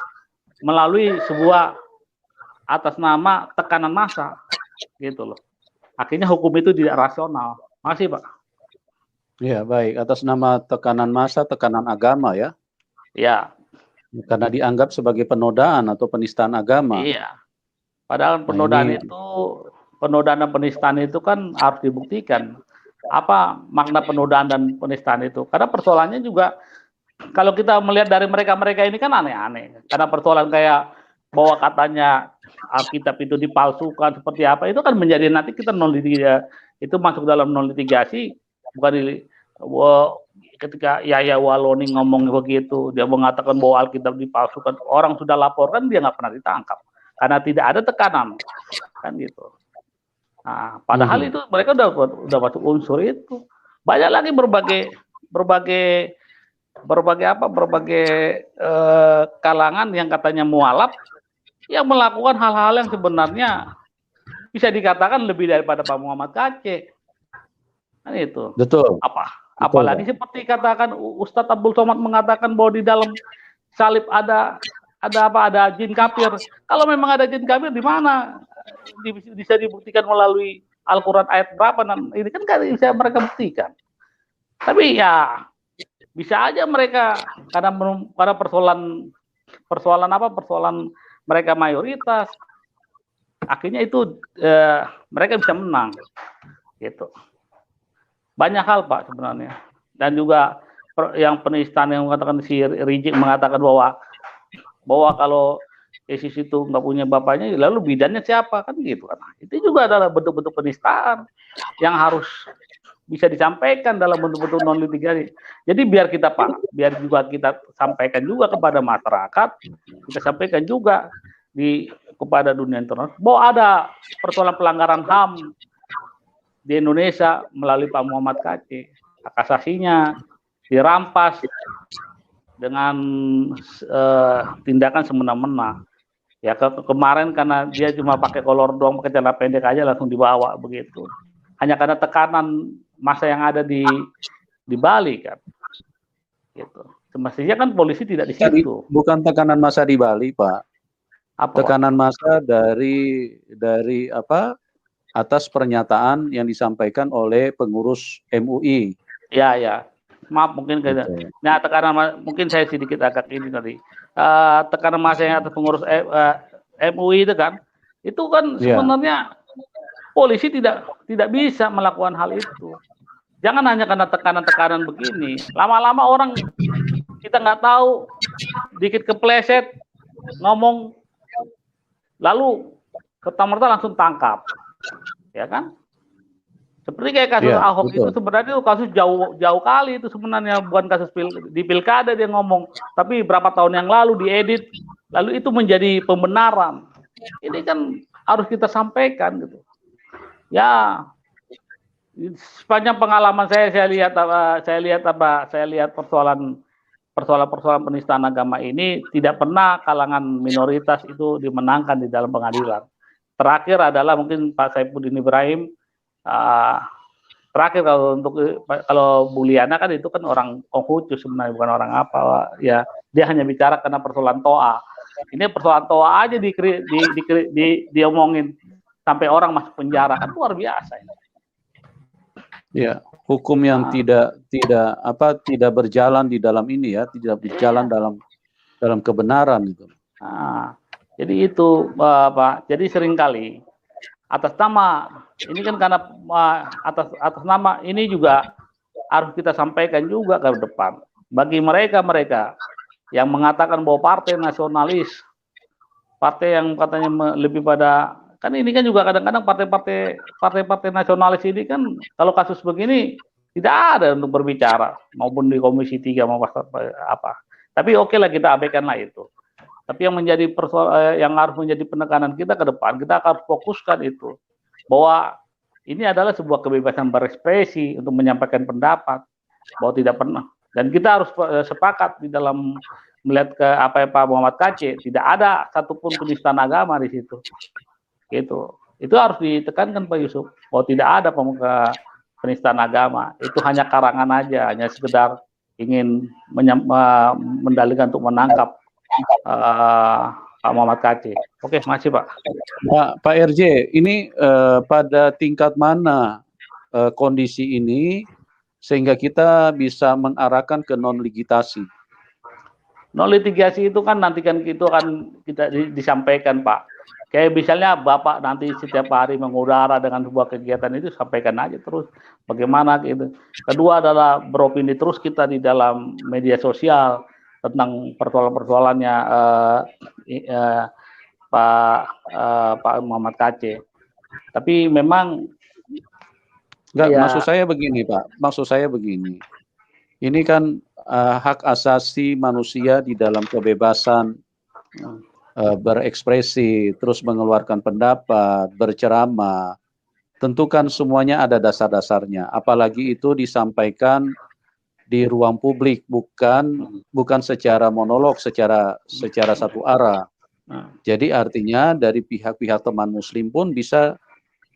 melalui sebuah atas nama tekanan massa, gitu loh. Akhirnya hukum itu tidak rasional. Makasih, Pak. Ya, baik. Atas nama tekanan massa, tekanan agama ya? Ya. Karena dianggap sebagai penodaan atau penistaan agama. Iya. Padahal penodaan penodaan dan penistaan itu kan harus dibuktikan. Apa makna penodaan dan penistaan itu? Karena persoalannya juga kalau kita melihat dari mereka-mereka ini kan aneh-aneh. Karena persoalan kayak bahwa katanya Alkitab itu dipalsukan seperti apa, itu kan menjadi nanti kita itu masuk dalam non litigasi, bukan ketika Yahya Waloni ngomong begitu, dia mengatakan bahwa Alkitab dipalsukan, orang sudah laporkan dia nggak pernah ditangkap karena tidak ada tekanan, kan gitu. Nah, padahal itu mereka udah masuk unsur itu. Banyak lagi berbagai kalangan yang katanya mualaf yang melakukan hal-hal yang sebenarnya bisa dikatakan lebih daripada Pak Muhammad Kc. Kan itu. Betul. Apalagi seperti katakan Ustadz Abdul Somad mengatakan bahwa di dalam salib ada ada jin kafir. Kalau memang ada jin kafir di mana bisa dibuktikan melalui Al-Quran ayat berapa? Ini kan nggak bisa mereka buktikan. Tapi ya bisa aja mereka karena persoalan mereka mayoritas, akhirnya itu mereka bisa menang, gitu. Banyak hal Pak sebenarnya, dan juga yang penistaan yang mengatakan si Rizik mengatakan bahwa kalau ISIS itu nggak punya bapaknya, lalu bidannya siapa kan gitu kan? Itu juga adalah bentuk-bentuk penistaan yang harus bisa disampaikan dalam bentuk-bentuk non litigasi. Jadi biar juga kita sampaikan juga kepada masyarakat, kita sampaikan juga kepada dunia internasional bahwa ada persoalan pelanggaran HAM di Indonesia melalui Pak Muhammad Kc. Hak asasinya dirampas dengan tindakan semena-mena. Ya kemarin karena dia cuma pakai kolor doang, pakai celana pendek aja langsung dibawa begitu. Hanya karena tekanan masa yang ada di Bali kan. Gitu. Semestinya kan polisi tidak di situ. Bukan tekanan massa di Bali, Pak. Apa, tekanan massa dari atas pernyataan yang disampaikan oleh pengurus MUI. Ya. Maaf mungkin gitu. Nah, tekanan mungkin saya sedikit agak ini tadi. Tekanan massa yang atas pengurus MUI itu kan sebenarnya polisi tidak bisa melakukan hal itu. Jangan hanya karena tekanan-tekanan begini. Lama-lama orang kita nggak tahu, dikit kepleset ngomong, lalu serta-merta langsung tangkap, ya kan? Seperti kayak kasus Ahok itu sebenarnya kasus jauh kali itu sebenarnya, bukan kasus di pilkada dia ngomong, tapi berapa tahun yang lalu diedit, lalu itu menjadi pembenaran. Ini kan harus kita sampaikan gitu. Ya, sepanjang pengalaman saya lihat persoalan penistaan agama ini tidak pernah kalangan minoritas itu dimenangkan di dalam pengadilan. Terakhir adalah mungkin Pak Saifuddin Ibrahim. Terakhir kalau Bu Liana kan itu kan orang Konghucu sebenarnya, bukan orang apa ya, dia hanya bicara karena persoalan toa. Ini persoalan toa aja diomongin sampai orang masuk penjara, kan luar biasa ini. Ya, hukum yang tidak berjalan di dalam ini ya, tidak berjalan dalam kebenaran itu. Jadi itu Pak, jadi seringkali atas nama ini kan karena atas nama ini juga harus kita sampaikan juga ke depan bagi mereka yang mengatakan bahwa partai nasionalis, partai yang katanya lebih pada, kan ini kan juga kadang-kadang partai nasionalis ini kan kalau kasus begini tidak ada untuk berbicara, maupun di Komisi 3 maupun apa. Tapi oke lah, kita abaikanlah itu. Tapi yang harus menjadi penekanan kita ke depan, kita harus fokuskan itu, bahwa ini adalah sebuah kebebasan berekspresi untuk menyampaikan pendapat, bahwa tidak pernah, dan kita harus sepakat di dalam melihat ke apa yang Pak Muhammad Kc, tidak ada satupun penistaan agama di situ. Gitu. Itu harus ditekankan Pak Yusuf, bahwa tidak ada pemuka penistaan agama, itu hanya karangan aja, hanya sekedar ingin mendalilkan untuk menangkap Pak Muhammad Kc. Oke, makasih Pak. Pak RJ, ini pada tingkat mana kondisi ini sehingga kita bisa mengarahkan ke non-litigasi? Non-litigasi itu kan nanti kan itu akan kita disampaikan Pak. Kayak misalnya Bapak nanti setiap hari mengudara dengan sebuah kegiatan itu, sampaikan aja terus bagaimana gitu. Kedua adalah beropini terus kita di dalam media sosial tentang persoalan-persoalannya Pak Muhammad Kc. Tapi memang maksud saya begini Pak, maksud saya begini. Ini kan hak asasi manusia di dalam kebebasan berekspresi, terus mengeluarkan pendapat, berceramah, tentu kan semuanya ada dasar-dasarnya. Apalagi itu disampaikan di ruang publik, bukan secara monolog, secara satu arah. Jadi artinya dari pihak-pihak teman Muslim pun bisa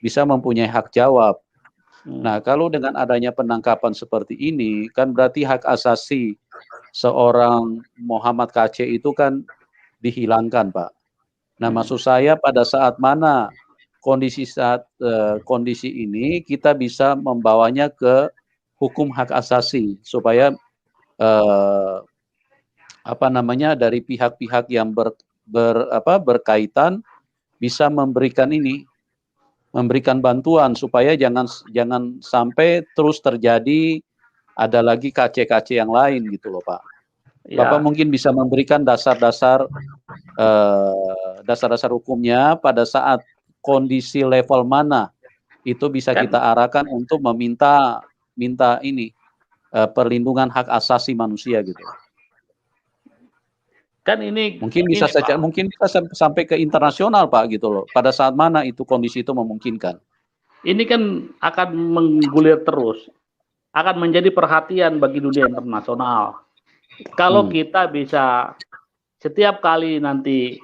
mempunyai hak jawab. Nah, kalau dengan adanya penangkapan seperti ini, kan berarti hak asasi seorang Muhammad Kc itu kan dihilangkan, Pak. Nah, maksud saya pada saat mana kondisi ini kita bisa membawanya ke hukum hak asasi supaya dari pihak-pihak yang berkaitan bisa memberikan bantuan supaya jangan sampai terus terjadi ada lagi KC-KC yang lain gitu loh, Pak. Ya. Bapak mungkin bisa memberikan dasar-dasar hukumnya pada saat kondisi level mana itu bisa kita arahkan untuk meminta perlindungan hak asasi manusia gitu. Kan ini mungkin bisa sampai ke internasional, Pak, gitu loh. Pada saat mana itu kondisi itu memungkinkan. Ini kan akan menggulir terus, akan menjadi perhatian bagi dunia internasional. Kalau kita bisa setiap kali nanti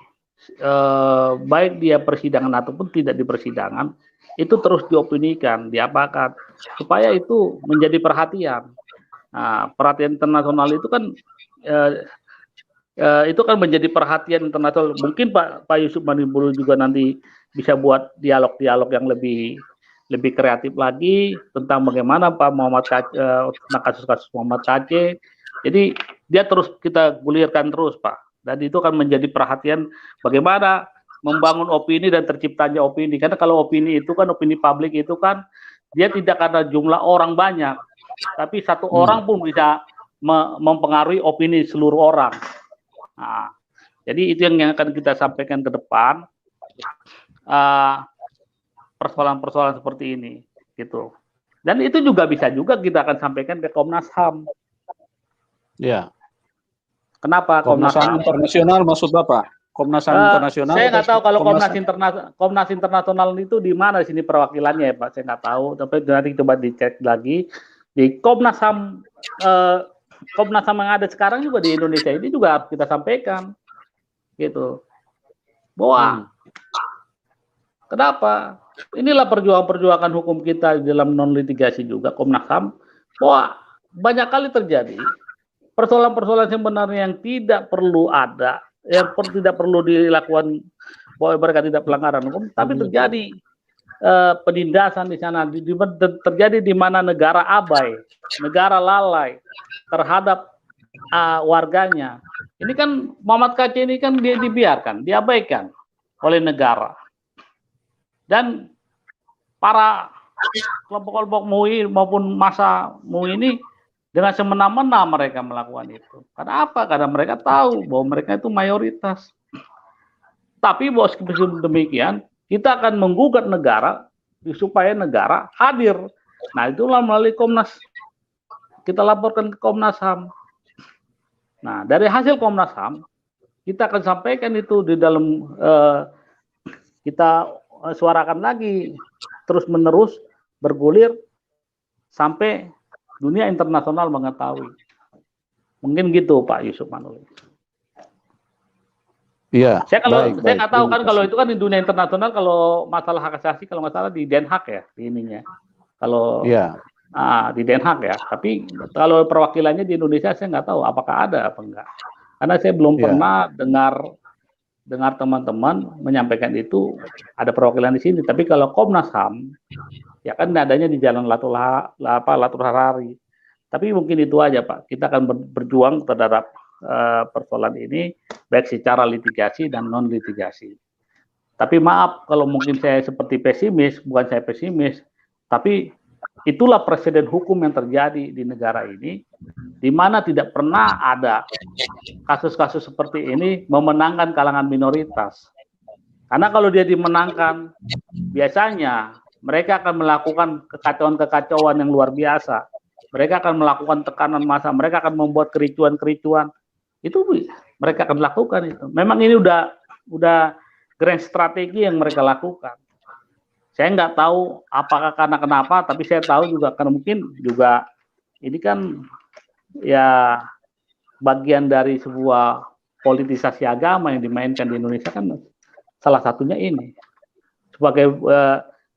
baik dia persidangan ataupun tidak di persidangan, itu terus diopinikan, diapakan, supaya itu menjadi perhatian. Nah, perhatian internasional itu kan menjadi perhatian internasional. Mungkin Pak Yusuf Manipulu juga nanti bisa buat dialog-dialog yang lebih kreatif lagi tentang bagaimana Pak Muhammad tentang kasus-kasus Muhammad Kacé. Jadi dia terus kita gulirkan terus, Pak. Dan itu akan menjadi perhatian bagaimana membangun opini dan terciptanya opini. Karena kalau opini itu kan, opini publik itu kan dia tidak karena jumlah orang banyak, tapi satu orang pun bisa mempengaruhi opini seluruh orang. Nah, jadi itu yang akan kita sampaikan ke depan, persoalan-persoalan seperti ini, gitu. Dan itu juga bisa kita akan sampaikan ke Komnas HAM. Ya. Kenapa Komnas HAM internasional maksud Bapak? Komnas HAM internasional? Saya nggak tahu kalau Komnas internasional itu di mana sini perwakilannya ya Pak. Saya nggak tahu. Tapi nanti coba dicek lagi. Di Komnas HAM yang ada sekarang juga di Indonesia ini juga harus kita sampaikan, gitu. Bahwa kenapa? Inilah perjuangan hukum kita dalam non litigasi juga Komnas HAM. Bahwa banyak kali terjadi persoalan-persoalan sebenarnya yang tidak perlu ada, yang tidak perlu dilakukan, bahwa mereka tidak pelanggaran hukum, tapi terjadi penindasan di sana, terjadi di mana negara abai, negara lalai terhadap warganya. Ini kan Muhammad Kacé ini kan dia dibiarkan, diabaikan oleh negara. Dan para kelompok-kelompok MUI maupun massa MUI ini dengan semena-mena mereka melakukan itu. Karena apa? Karena mereka tahu bahwa mereka itu mayoritas. Tapi meskipun demikian, kita akan menggugat negara supaya negara hadir. Nah, itulah melalui Komnas. Kita laporkan ke Komnas HAM. Nah, dari hasil Komnas HAM, kita akan sampaikan itu di dalam, kita suarakan lagi, terus-menerus bergulir sampai dunia internasional mengetahui. Mungkin gitu Pak Yusuf Manuli. Iya. Saya nggak tahu kan kalau itu kan di dunia internasional, kalau masalah hak asasi kalau nggak salah di Den Haag ya, di ininya. Kalau di Den Haag ya. Tapi kalau perwakilannya di Indonesia saya nggak tahu apakah ada apa enggak. Karena saya belum pernah dengar teman-teman menyampaikan itu ada perwakilan di sini. Tapi kalau Komnas HAM ya kan adanya di Jalan Latul Harari. Tapi mungkin itu aja Pak. Kita akan berjuang terhadap persoalan ini baik secara litigasi dan non litigasi. Tapi maaf kalau mungkin saya seperti pesimis, bukan saya pesimis, tapi itulah presiden hukum yang terjadi di negara ini, di mana tidak pernah ada kasus-kasus seperti ini memenangkan kalangan minoritas. Karena kalau dia dimenangkan, biasanya mereka akan melakukan kekacauan-kekacauan yang luar biasa. Mereka akan melakukan tekanan massa, mereka akan membuat kericuan-kericuan. Itu mereka akan lakukan itu. Memang ini udah grand strategi yang mereka lakukan. Saya nggak tahu apakah karena kenapa, tapi saya tahu juga karena mungkin juga ini kan ya bagian dari sebuah politisasi agama yang dimainkan di Indonesia kan salah satunya ini.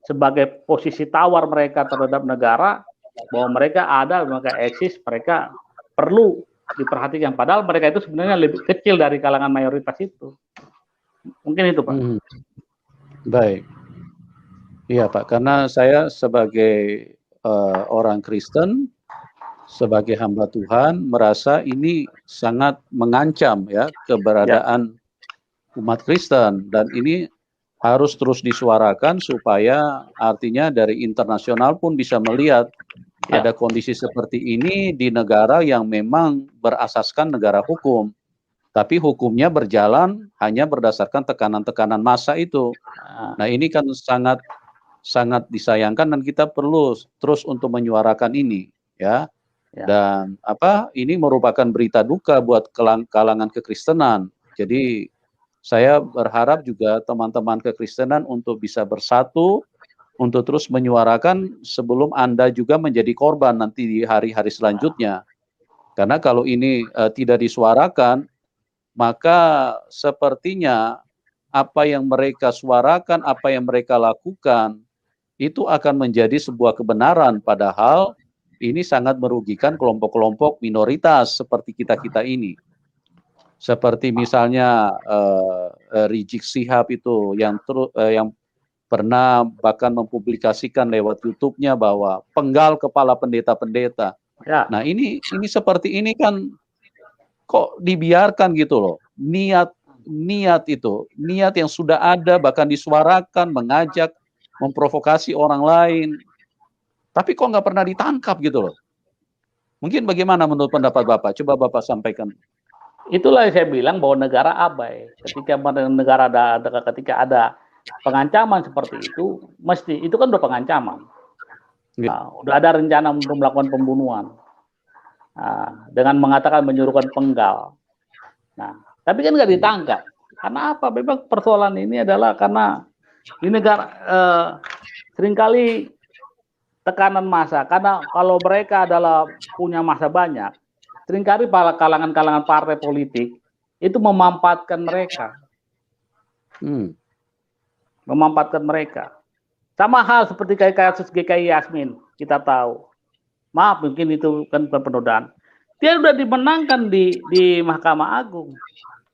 Sebagai posisi tawar mereka terhadap negara, bahwa mereka ada, mereka eksis, mereka perlu diperhatikan. Padahal mereka itu sebenarnya lebih kecil dari kalangan mayoritas itu. Mungkin itu, Pak. Baik. Iya, Pak. Karena saya sebagai orang Kristen, sebagai hamba Tuhan, merasa ini sangat mengancam ya keberadaan umat Kristen, dan ini harus terus disuarakan supaya artinya dari internasional pun bisa melihat ada kondisi seperti ini di negara yang memang berasaskan negara hukum, tapi hukumnya berjalan hanya berdasarkan tekanan-tekanan massa itu. Nah, ini kan sangat disayangkan, dan kita perlu terus untuk menyuarakan ini ya. Dan ini merupakan berita duka buat kalangan kekristenan. Jadi saya berharap juga teman-teman kekristenan untuk bisa bersatu, untuk terus menyuarakan sebelum Anda juga menjadi korban nanti di hari-hari selanjutnya. Karena kalau ini tidak disuarakan, maka sepertinya apa yang mereka suarakan, apa yang mereka lakukan, itu akan menjadi sebuah kebenaran, padahal ini sangat merugikan kelompok-kelompok minoritas seperti kita-kita ini. Seperti misalnya Rizik Syihab itu yang pernah bahkan mempublikasikan lewat YouTube-nya bahwa penggal kepala pendeta-pendeta. Nah, ini seperti ini kan kok dibiarkan gitu loh. Niat itu, niat yang sudah ada bahkan disuarakan, mengajak, memprovokasi orang lain. Tapi kok nggak pernah ditangkap gitu loh. Mungkin bagaimana menurut pendapat Bapak? Coba Bapak sampaikan. Itulah yang saya bilang bahwa negara abai. Ketika ada pengancaman seperti itu, itu kan udah pengancaman. Udah ada rencana untuk melakukan pembunuhan. Dengan mengatakan menyuruhkan penggal. Nah, tapi kan nggak ditangkap. Karena apa? Memang persoalan ini adalah karena di negara seringkali tekanan massa. Karena kalau mereka adalah punya massa banyak, seringkali para kalangan-kalangan partai politik itu memanfaatkan mereka. Memanfaatkan mereka. Sama hal seperti kasus GKI Yasmin, kita tahu. Maaf, mungkin itu kan penodaan. Dia sudah dimenangkan di Mahkamah Agung.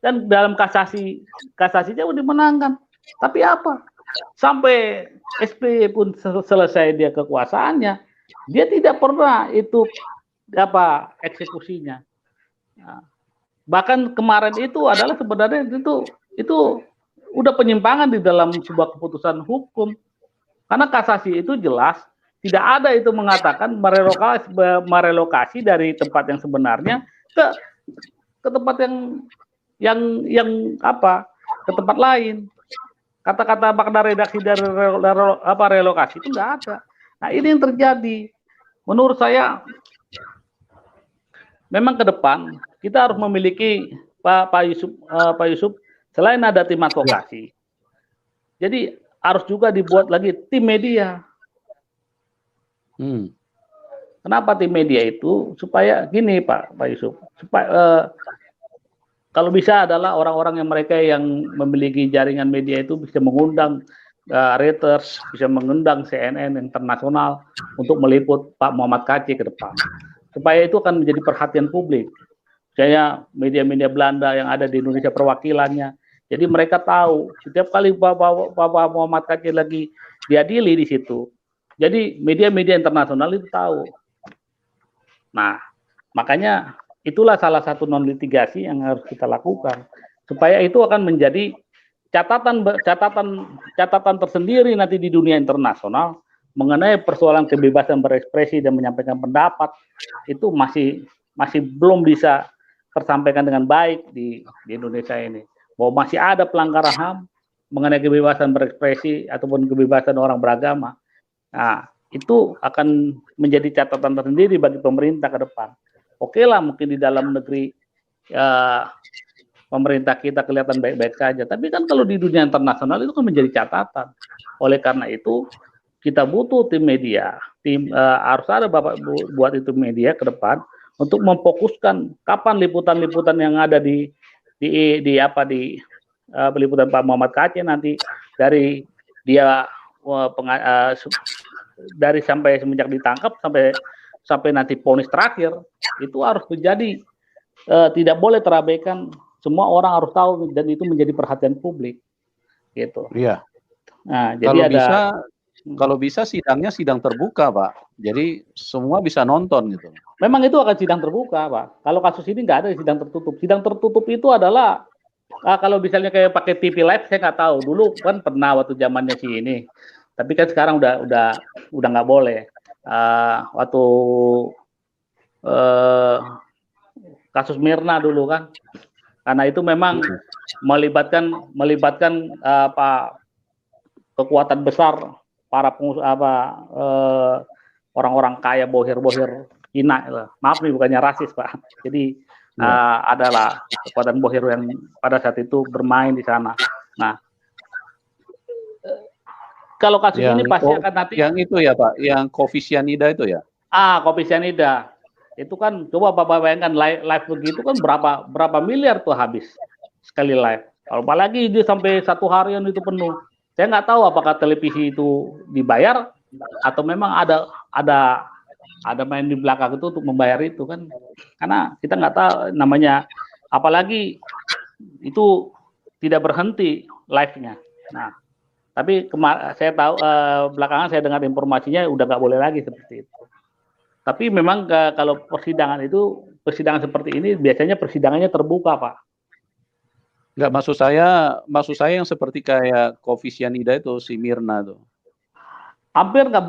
Dan dalam kasasinya sudah dimenangkan. Tapi apa? Sampai SBY pun selesai dia kekuasaannya, dia tidak pernah itu eksekusinya. Nah, bahkan kemarin itu adalah sebenarnya itu udah penyimpangan di dalam sebuah keputusan hukum, karena kasasi itu jelas tidak ada itu mengatakan merelokasi dari tempat yang sebenarnya ke tempat yang ke tempat lain. Kata-kata makna redaksi dari relokasi itu nggak ada. Nah, ini yang terjadi. Menurut saya memang ke depan kita harus memiliki Pak Yusuf, selain ada tim advokasi, jadi harus juga dibuat lagi tim media. Kenapa tim media itu? Supaya gini Pak Yusuf, supaya kalau bisa adalah orang-orang yang memiliki jaringan media itu bisa mengundang Reuters, bisa mengundang CNN internasional untuk meliput Pak Muhammad Kc ke depan. Supaya itu akan menjadi perhatian publik. Misalnya media-media Belanda yang ada di Indonesia perwakilannya. Jadi mereka tahu setiap kali Pak Muhammad Kc lagi diadili di situ. Jadi media-media internasional itu tahu. Nah, makanya itulah salah satu non litigasi yang harus kita lakukan. Supaya itu akan menjadi catatan tersendiri nanti di dunia internasional mengenai persoalan kebebasan berekspresi dan menyampaikan pendapat itu masih belum bisa tersampaikan dengan baik di Indonesia ini. Bahwa masih ada pelanggaran HAM mengenai kebebasan berekspresi ataupun kebebasan orang beragama. Nah, itu akan menjadi catatan tersendiri bagi pemerintah ke depan. Oke lah, mungkin di dalam negeri pemerintah kita kelihatan baik-baik saja. Tapi kan kalau di dunia internasional itu kan menjadi catatan. Oleh karena itu kita butuh tim media, harus ada Bapak buat itu media ke depan untuk memfokuskan kapan liputan-liputan yang ada di liputan Pak Muhammad Kc nanti dari dia dari sampai semenjak ditangkap sampai nanti vonis terakhir itu harus menjadi tidak boleh terabaikan. Semua orang harus tahu dan itu menjadi perhatian publik, gitu. Iya. Nah, jadi kalau bisa sidangnya sidang terbuka, Pak. Jadi semua bisa nonton gitu. Memang itu akan sidang terbuka, Pak. Kalau kasus ini nggak ada sidang tertutup. Sidang tertutup itu adalah kalau misalnya kayak pakai TV live, saya nggak tahu. Dulu kan pernah waktu zamannya si ini. Tapi kan sekarang udah nggak boleh. Waktu kasus Mirna dulu kan. Karena itu memang melibatkan kekuatan besar para pengusaha orang-orang kaya bohir-bohir Cina. Maaf nih bukannya rasis, Pak. Jadi adalah kekuatan bohir yang pada saat itu bermain di sana. Nah, kalau kasus ini pasti akan nanti yang itu ya, Pak, yang kopi cyanida itu ya. Kopi cyanida. Itu kan coba Bapak bayangkan live begitu kan berapa miliar tuh habis sekali live. Kalau apalagi dia sampai 1 harian itu penuh. Saya nggak tahu apakah televisi itu dibayar atau memang ada main di belakang itu untuk membayar itu kan. Karena kita nggak tahu namanya, apalagi itu tidak berhenti live-nya. Nah, tapi saya tahu belakangan saya dengar informasinya udah nggak boleh lagi seperti itu. Tapi memang kalau persidangan seperti ini biasanya persidangannya terbuka, Pak. Enggak, maksud saya yang seperti kayak kopi cyanida itu, si Mirna tuh. Hampir nggak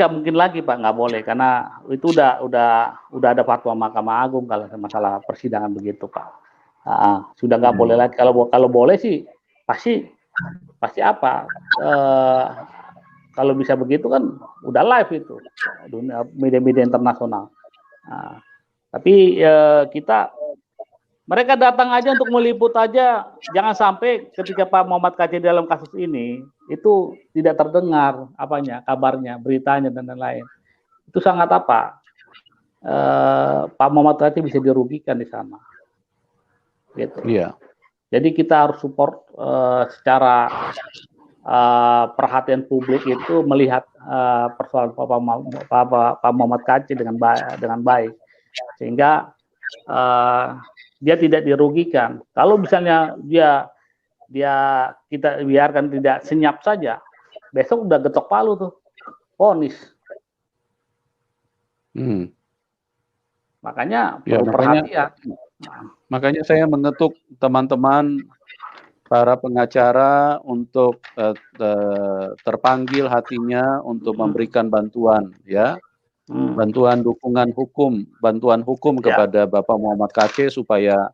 mungkin lagi, Pak, nggak boleh karena itu udah ada fatwa Mahkamah Agung kalau masalah persidangan begitu, Pak. Sudah nggak boleh lagi. Kalau boleh sih pasti apa? Kalau bisa begitu kan udah live itu dunia media-media internasional. Tapi mereka datang aja untuk meliput aja, jangan sampai ketika Pak Muhammad Kc dalam kasus ini itu tidak terdengar kabarnya, beritanya dan lain-lain. Itu sangat Pak Muhammad Kc bisa dirugikan di sana. Gitu. Iya. Jadi kita harus support secara perhatian publik itu melihat persoalan Pak Muhammad Kc dengan baik, sehingga dia tidak dirugikan. Kalau misalnya kita biarkan tidak senyap saja, besok udah getok palu tuh, vonis. Makanya perlu perhatian. Makanya saya mengetuk teman-teman para pengacara untuk terpanggil hatinya untuk memberikan bantuan, ya, bantuan dukungan hukum, bantuan hukum kepada Bapak Muhammad Kc supaya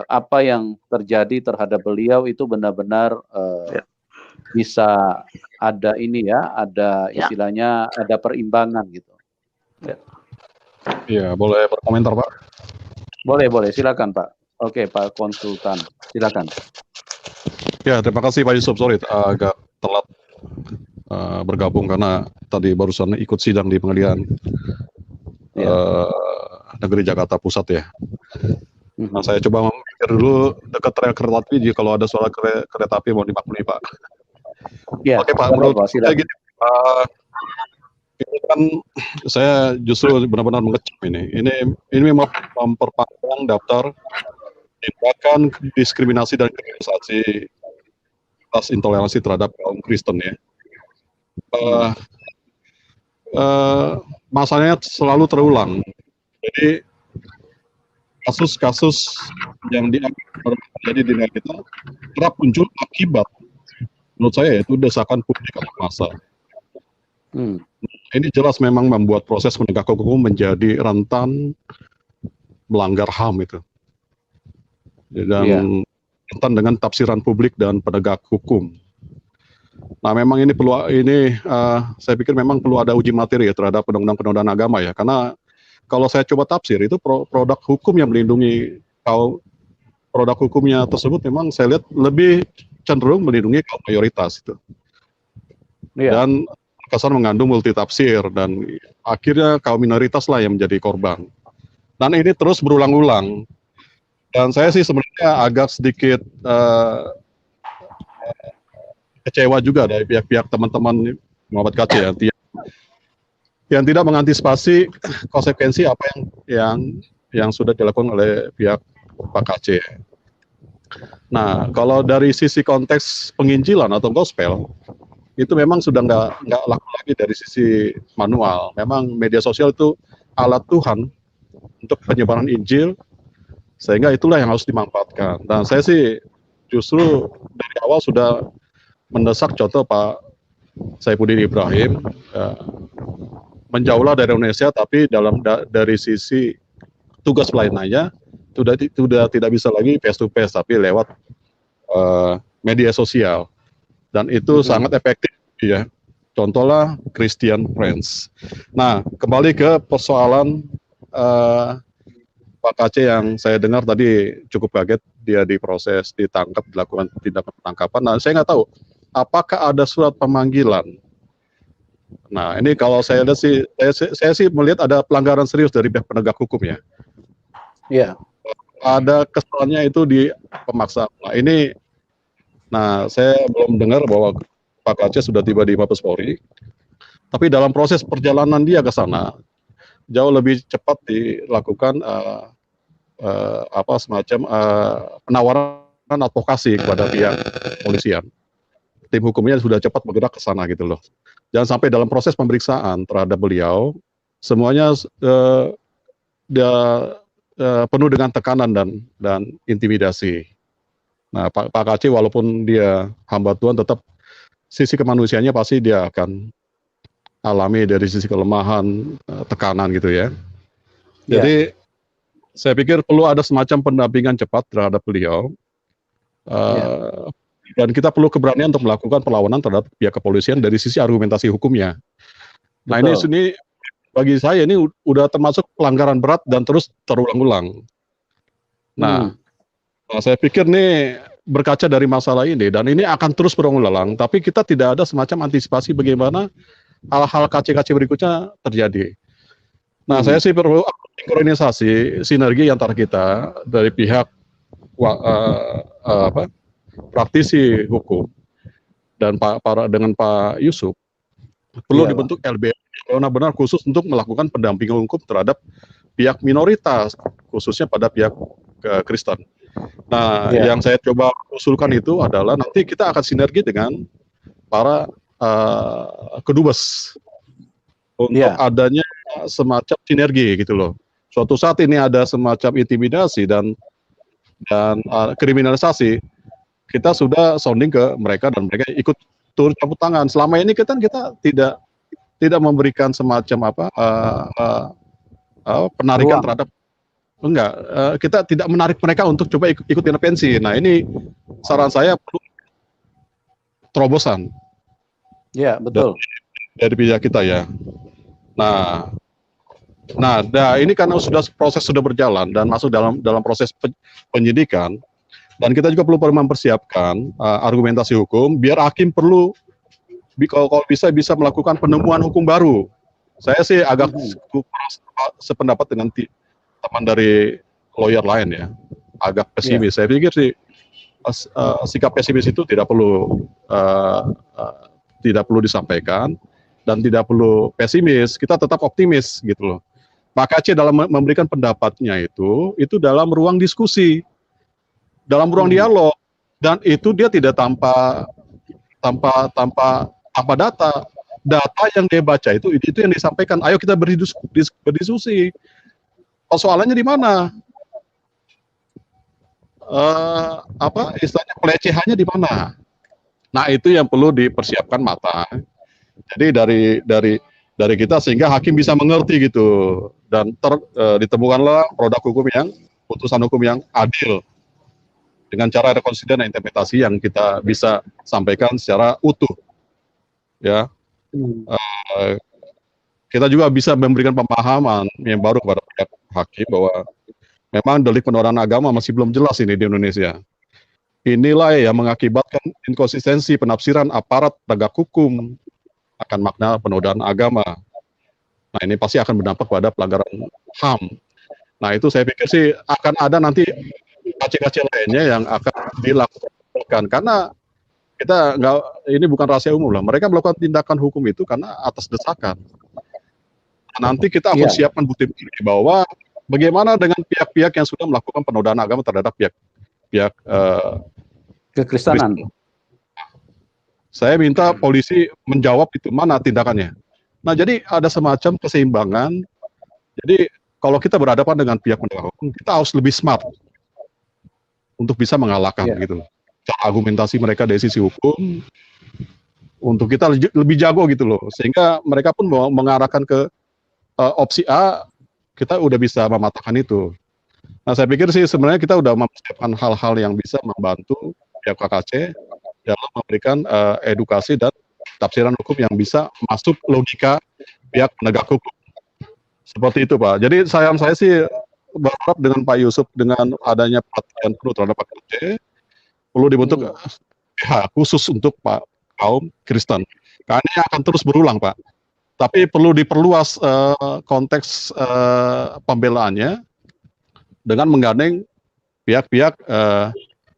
apa yang terjadi terhadap beliau itu benar-benar bisa ada ada istilahnya ada perimbangan gitu. Iya, boleh berkomentar, Pak? Boleh, silakan Pak. Oke, Pak Konsultan, silakan. Ya, terima kasih Pak Yusuf. Sorry, agak telat bergabung karena tadi barusan ikut sidang di pengadilan negeri Jakarta Pusat ya. Nah, saya coba memikir dulu dekat rel kereta api, jadi kalau ada suara kereta api mau dimaklumi Pak. Ya, oke Pak, menurut saya gini, ini kan saya justru benar-benar mengecam ini. Ini memang memperpanjang daftar tindakan diskriminasi dan kriminalisasi atas intoleransi terhadap kaum Kristen ya. Masalahnya selalu terulang. Jadi kasus-kasus yang terjadi di negara kita kerap muncul akibat, menurut saya itu desakan publik atau massa. Ini jelas memang membuat proses penegakan hukum menjadi rentan melanggar HAM itu. Dan rentan dengan tafsiran publik dan penegak hukum. Nah, memang ini saya pikir memang perlu ada uji materi ya terhadap undang-undang agama ya, karena kalau saya coba tafsir itu produk hukum yang melindungi produk hukumnya tersebut memang saya lihat lebih cenderung melindungi kaum mayoritas itu. Dan kesan mengandung multi tafsir dan akhirnya kaum minoritas lah yang menjadi korban. Dan ini terus berulang-ulang. Dan saya sih sebenarnya agak sedikit kecewa juga dari pihak-pihak teman-teman Muhammad Kc yang tidak mengantisipasi konsekuensi apa yang yang sudah dilakukan oleh pihak Pak KC. Nah, kalau dari sisi konteks penginjilan atau gospel, itu memang sudah nggak laku lagi dari sisi manual. Memang media sosial itu alat Tuhan untuk penyebaran Injil, sehingga itulah yang harus dimanfaatkan. Dan saya sih justru dari awal sudah mendesak contoh Pak Saifuddin Ibrahim, menjauhlah dari Indonesia, tapi dari sisi tugas pelayanannya sudah tidak bisa lagi face to face, tapi lewat media sosial, dan itu sangat efektif ya. Contohlah Christian Friends. Nah, kembali ke persoalan Pak KC yang saya dengar tadi cukup kaget, dia diproses, ditangkap, dilakukan tindakan penangkapan. Nah, saya nggak tahu apakah ada surat pemanggilan. Nah, ini kalau saya lihat sih, saya sih melihat ada pelanggaran serius dari pihak penegak hukum ya. Iya. Ada kesalahannya itu di pemaksaan. Nah, saya belum dengar bahwa Pak KC sudah tiba di Mabes Polri, tapi dalam proses perjalanan dia ke sana jauh lebih cepat dilakukan semacam penawaran advokasi kepada pihak polisian. Tim hukumnya sudah cepat bergerak ke sana gitu loh. Jangan sampai dalam proses pemeriksaan terhadap beliau semuanya penuh dengan tekanan dan intimidasi. Nah, Pak KC walaupun dia hamba Tuhan, tetap sisi kemanusiaannya pasti dia akan alami dari sisi kelemahan, tekanan gitu ya. Jadi saya pikir perlu ada semacam pendampingan cepat terhadap beliau, dan kita perlu keberanian untuk melakukan perlawanan terhadap pihak kepolisian dari sisi argumentasi hukumnya. Nah, ini bagi saya ini udah termasuk pelanggaran berat dan terus terulang-ulang. Nah, saya pikir nih berkaca dari masalah ini, dan ini akan terus berulang-ulang, tapi kita tidak ada semacam antisipasi bagaimana hal-hal KC-KC berikutnya terjadi. Nah, saya sih perlu sinkronisasi, sinergi antara kita dari pihak praktisi hukum dan dengan Pak Yusuf, perlu dibentuk LBH benar-benar khusus untuk melakukan pendampingan hukum terhadap pihak minoritas, khususnya pada pihak Kristen. Nah, yang saya coba usulkan itu adalah nanti kita akan sinergi dengan para kedubes untuk adanya semacam sinergi gitu loh. Suatu saat ini ada semacam intimidasi dan kriminalisasi, kita sudah sounding ke mereka dan mereka ikut turut campur tangan. Selama ini kita tidak memberikan semacam penarikan terhadap kita tidak menarik mereka untuk coba ikut intervensi. Nah, ini saran saya perlu terobosan. Ya, betul. Dari pihak kita ya. Nah, ini karena proses sudah berjalan dan masuk dalam proses penyidikan, dan kita juga perlu mempersiapkan argumentasi hukum biar hakim perlu kalau bisa melakukan penemuan hukum baru. Saya sih agak sependapat dengan teman dari lawyer lain ya, agak pesimis. Saya pikir sih sikap pesimis itu tidak perlu disampaikan dan tidak perlu pesimis. Kita tetap optimis gitu loh. Pak KC dalam memberikan pendapatnya itu dalam ruang diskusi, dalam ruang dialog, dan itu dia tidak tanpa data yang dia baca itu yang disampaikan. Ayo kita berdiskusi. Persoalannya di mana? Istilahnya pelecehannya di mana? Nah, itu yang perlu dipersiapkan matang. Jadi dari kita sehingga hakim bisa mengerti gitu, dan ditemukanlah putusan hukum yang adil dengan cara rekonsiliasi dan interpretasi yang kita bisa sampaikan secara utuh. Ya, kita juga bisa memberikan pemahaman yang baru kepada pihak hakim bahwa memang delik penodaan agama masih belum jelas ini di Indonesia. Inilah yang mengakibatkan inkonsistensi penafsiran aparat penegak hukum akan makna penodaan agama. Nah, ini pasti akan berdampak pada pelanggaran HAM. Nah, itu saya pikir sih akan ada nanti KC-KC lainnya yang akan dilakukan, karena ini bukan rahasia umum lah. Mereka melakukan tindakan hukum itu karena atas desakan. Nanti kita akan siapkan bukti bahwa bagaimana dengan pihak-pihak yang sudah melakukan penodaan agama terhadap pihak Kekristenan. saya minta polisi menjawab itu mana tindakannya. Nah, jadi ada semacam keseimbangan. Jadi kalau kita berhadapan dengan pihak penegak hukum, kita harus lebih smart untuk bisa mengalahkan gitu. Cara argumentasi mereka dari sisi hukum, untuk kita lebih jago gitu loh, sehingga mereka pun mengarahkan ke opsi A, kita udah bisa mematahkan itu. Nah, saya pikir sih sebenarnya kita udah mempersiapkan hal-hal yang bisa membantu pihak KKC dalam memberikan edukasi dan tafsiran hukum yang bisa masuk logika pihak penegak hukum. Seperti itu, Pak. Jadi saya sih berharap dengan Pak Yusuf, dengan adanya perhatian penuh terhadap Pak KKC, perlu dibentuk khusus untuk kaum Kristen. Karena ini akan terus berulang, Pak. Tapi perlu diperluas konteks pembelaannya dengan menggandeng pihak-pihak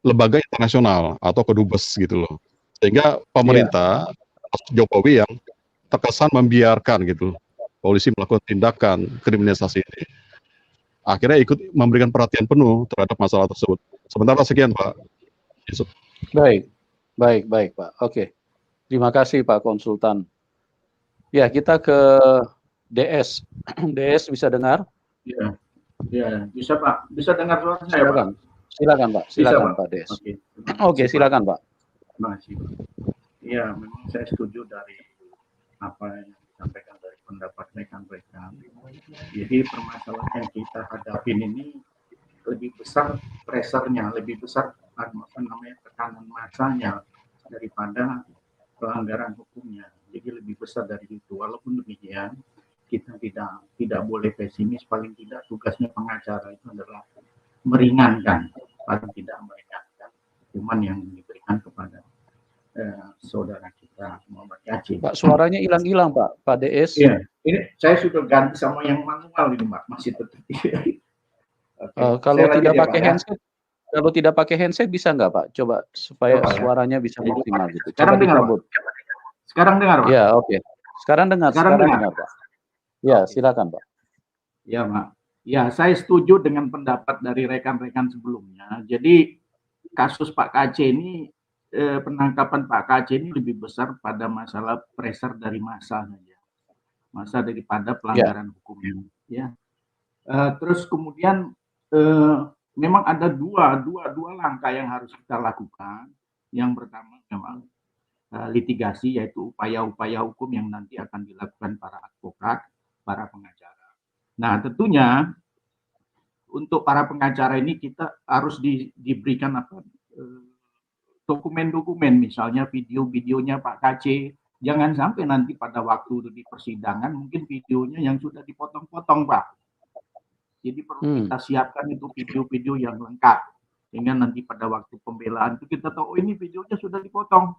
lembaga internasional atau kedubes gitu loh. Sehingga pemerintah Jokowi yang terkesan membiarkan gitu polisi melakukan tindakan kriminalisasi ini, akhirnya ikut memberikan perhatian penuh terhadap masalah tersebut. Sementara sekian, Pak Yusuf. Baik, Pak. Oke. Terima kasih Pak Konsultan. Ya, kita ke DS. DS bisa dengar? Ya, bisa Pak. Bisa dengar suara saya, Silakan. Pak? Silakan, Pak. Silakan, Pak DS. Oke, silakan, Pak. Terima kasih. Ya, memang saya setuju dari apa yang disampaikan dari pendapat rekan-rekan. Jadi permasalahan yang kita hadapin ini lebih besar pressure-nya, lebih besar tekanan massanya daripada pelanggaran hukumnya. Jadi lebih besar dari itu. Walaupun demikian, kita tidak boleh pesimis. Paling tidak tugasnya pengacara itu adalah meringankan, paling tidak meringankan hukuman yang diberikan kepada saudara kita Muhammad Kacin. Pak, suaranya hilang-hilang, Pak DS. Iya, ini saya sudah ganti sama yang manual ini, Pak. Masih tetap. Kalau tidak pakai handset, kalau tidak pakai handset bisa nggak, Pak? Coba supaya suaranya bisa maksimal gitu. Sekarang dengar, Pak. Sekarang dengar, Pak. Ya, oke. Sekarang dengar, Pak. Ya, silakan, Pak. Ya, Pak. Ya, saya setuju dengan pendapat dari rekan-rekan sebelumnya. Jadi kasus Pak KC ini, penangkapan Pak KC ini lebih besar pada masalah pressure dari massa saja. Massa daripada pelanggaran hukumnya. Ya. Terus kemudian memang ada dua langkah yang harus kita lakukan. Yang pertama memang litigasi, yaitu upaya-upaya hukum yang nanti akan dilakukan para advokat, para pengacara. Nah, tentunya untuk para pengacara ini kita harus diberikan dokumen-dokumen, misalnya video-videonya Pak KC. Jangan sampai nanti pada waktu di persidangan mungkin videonya yang sudah dipotong-potong, Pak. Jadi perlu kita siapkan itu video-video yang lengkap, sehingga nanti pada waktu pembelaan itu kita tahu, oh ini videonya sudah dipotong.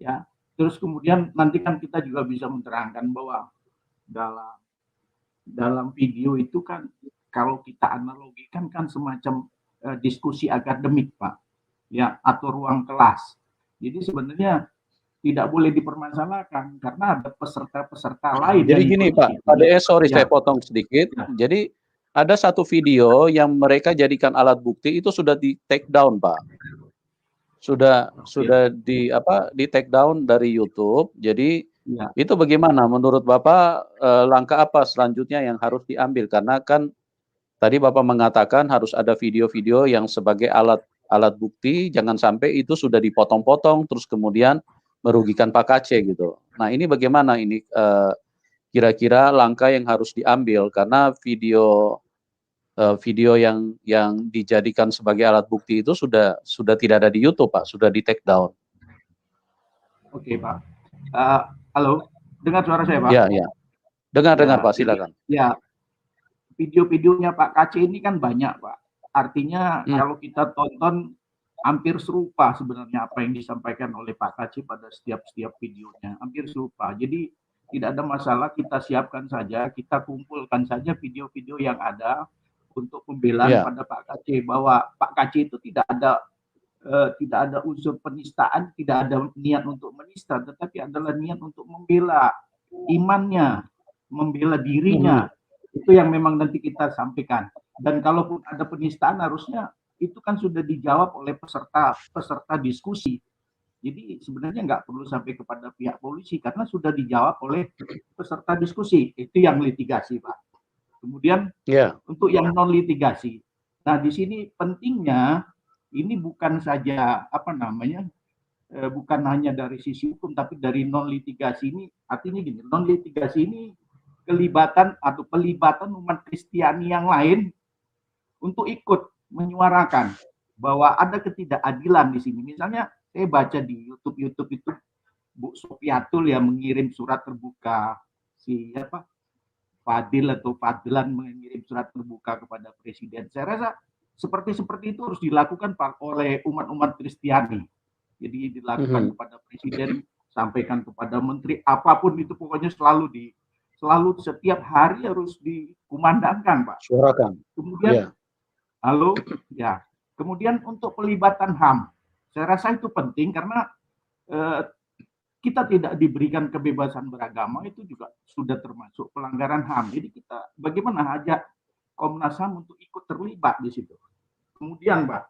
Ya, terus kemudian nanti kan kita juga bisa menerangkan bahwa dalam video itu kan kalau kita analogikan kan semacam diskusi akademik, Pak, ya, atau ruang kelas. Jadi sebenarnya tidak boleh dipermasalahkan karena ada peserta-peserta lain. Jadi gini, Pak DS, sorry saya potong sedikit. Jadi ada satu video yang mereka jadikan alat bukti itu sudah di take down, Pak. Sudah di take down dari YouTube. Jadi itu bagaimana menurut Bapak, langkah apa selanjutnya yang harus diambil? Karena kan tadi Bapak mengatakan harus ada video-video yang sebagai alat bukti, jangan sampai itu sudah dipotong-potong terus kemudian merugikan Pak KC gitu. Nah, ini bagaimana ini kira-kira langkah yang harus diambil karena video yang dijadikan sebagai alat bukti itu sudah tidak ada di YouTube, Pak, sudah di take down. Oke, Pak. Halo, dengar suara saya, Pak? Ya. Dengar Pak, silakan. Ya, video-videonya Pak KC ini kan banyak, Pak. Artinya kalau kita tonton hampir serupa sebenarnya apa yang disampaikan oleh Pak KC pada setiap videonya, hampir serupa. Jadi tidak ada masalah, kita siapkan saja, kita kumpulkan saja video-video yang ada untuk pembelaan pada Pak KC, bahwa Pak KC itu tidak ada unsur penistaan, tidak ada niat untuk menista, tetapi adalah niat untuk membela imannya, membela dirinya, Itu yang memang nanti kita sampaikan. Dan kalaupun ada penistaan harusnya itu kan sudah dijawab oleh peserta diskusi. Jadi sebenarnya nggak perlu sampai kepada pihak polisi karena sudah dijawab oleh peserta diskusi. Itu yang litigasi, Pak. Kemudian untuk yang non litigasi. Nah, di sini pentingnya ini bukan saja bukan hanya dari sisi hukum tapi dari non litigasi ini, artinya gini, non litigasi ini pelibatan umat Kristiani yang lain untuk ikut menyuarakan bahwa ada ketidakadilan di sini. Misalnya saya baca di YouTube itu Bu Sofiatul yang mengirim surat terbuka Fadlan mengirim surat terbuka kepada Presiden. Saya rasa seperti itu harus dilakukan oleh umat-umat Kristiani. Jadi dilakukan kepada Presiden, sampaikan kepada Menteri, apapun itu pokoknya selalu setiap hari harus dikumandangkan, Pak. Suarakan. Kemudian, kemudian untuk pelibatan HAM, saya rasa itu penting karena kita tidak diberikan kebebasan beragama itu juga sudah termasuk pelanggaran HAM. Jadi kita bagaimana ajak Komnas HAM untuk ikut terlibat di situ. Kemudian, Pak,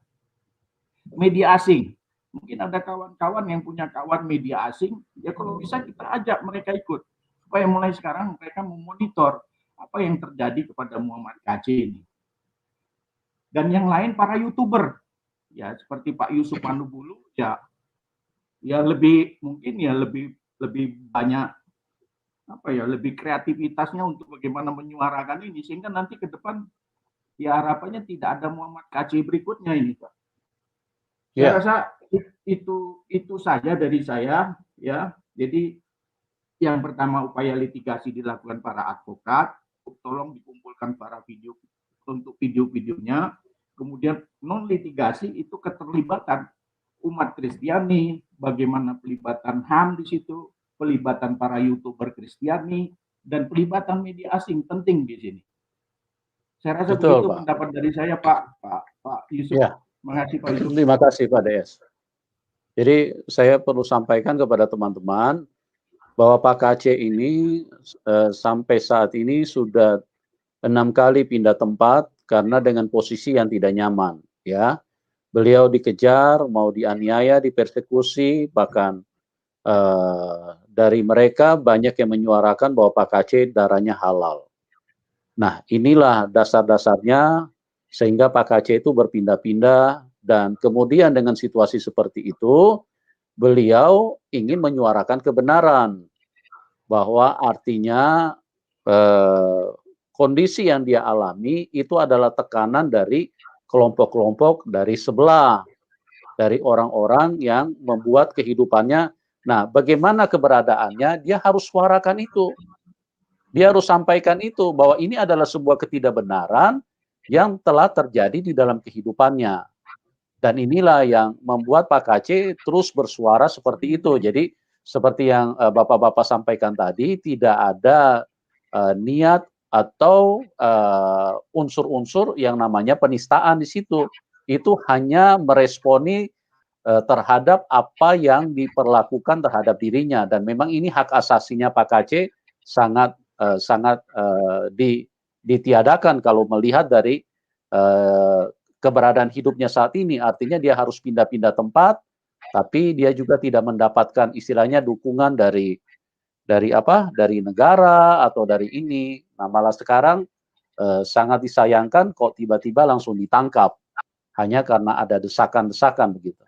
media asing. Mungkin ada kawan-kawan yang punya kawan media asing, ya kalau bisa kita ajak mereka ikut. Supaya mulai sekarang mereka memonitor apa yang terjadi kepada Muhammad KC ini. Dan yang lain para YouTuber, ya seperti Pak Yusuf Manubulu, ya lebih banyak lebih kreativitasnya untuk bagaimana menyuarakan ini sehingga nanti ke depan ya harapannya tidak ada Muhammad KC berikutnya ini, Pak. Saya rasa itu saja dari saya, ya. Jadi yang pertama upaya litigasi dilakukan para advokat, tolong dikumpulkan para video-videonya. Kemudian non litigasi itu keterlibatan umat Kristiani, bagaimana pelibatan HAM di situ, pelibatan para YouTuber Kristiani, dan pelibatan media asing penting di sini. Saya rasa begitu pendapat dari saya, Pak Yusuf. Terima kasih, Pak Yusuf. Terima kasih, Pak DS. Jadi saya perlu sampaikan kepada teman-teman bahwa Pak KC ini sampai saat ini sudah 6 kali pindah tempat karena dengan posisi yang tidak nyaman, ya. Beliau dikejar, mau dianiaya, dipersekusi, bahkan dari mereka banyak yang menyuarakan bahwa Pak KC darahnya halal. Nah, inilah dasar-dasarnya sehingga Pak KC itu berpindah-pindah dan kemudian dengan situasi seperti itu, beliau ingin menyuarakan kebenaran bahwa artinya kondisi yang dia alami itu adalah tekanan dari kelompok-kelompok dari sebelah, dari orang-orang yang membuat kehidupannya. Nah, bagaimana keberadaannya, dia harus suarakan itu. Dia harus sampaikan itu, bahwa ini adalah sebuah ketidakbenaran yang telah terjadi di dalam kehidupannya. Dan inilah yang membuat Pak KC terus bersuara seperti itu. Jadi, seperti yang Bapak-Bapak sampaikan tadi, tidak ada niat atau unsur-unsur yang namanya penistaan di situ. Itu hanya meresponi terhadap apa yang diperlakukan terhadap dirinya, dan memang ini hak asasinya Pak KC sangat ditiadakan kalau melihat dari keberadaan hidupnya saat ini. Artinya dia harus pindah-pindah tempat, tapi dia juga tidak mendapatkan istilahnya dukungan dari negara atau dari ini. Nah, malah sekarang sangat disayangkan kok tiba-tiba langsung ditangkap hanya karena ada desakan-desakan begitu.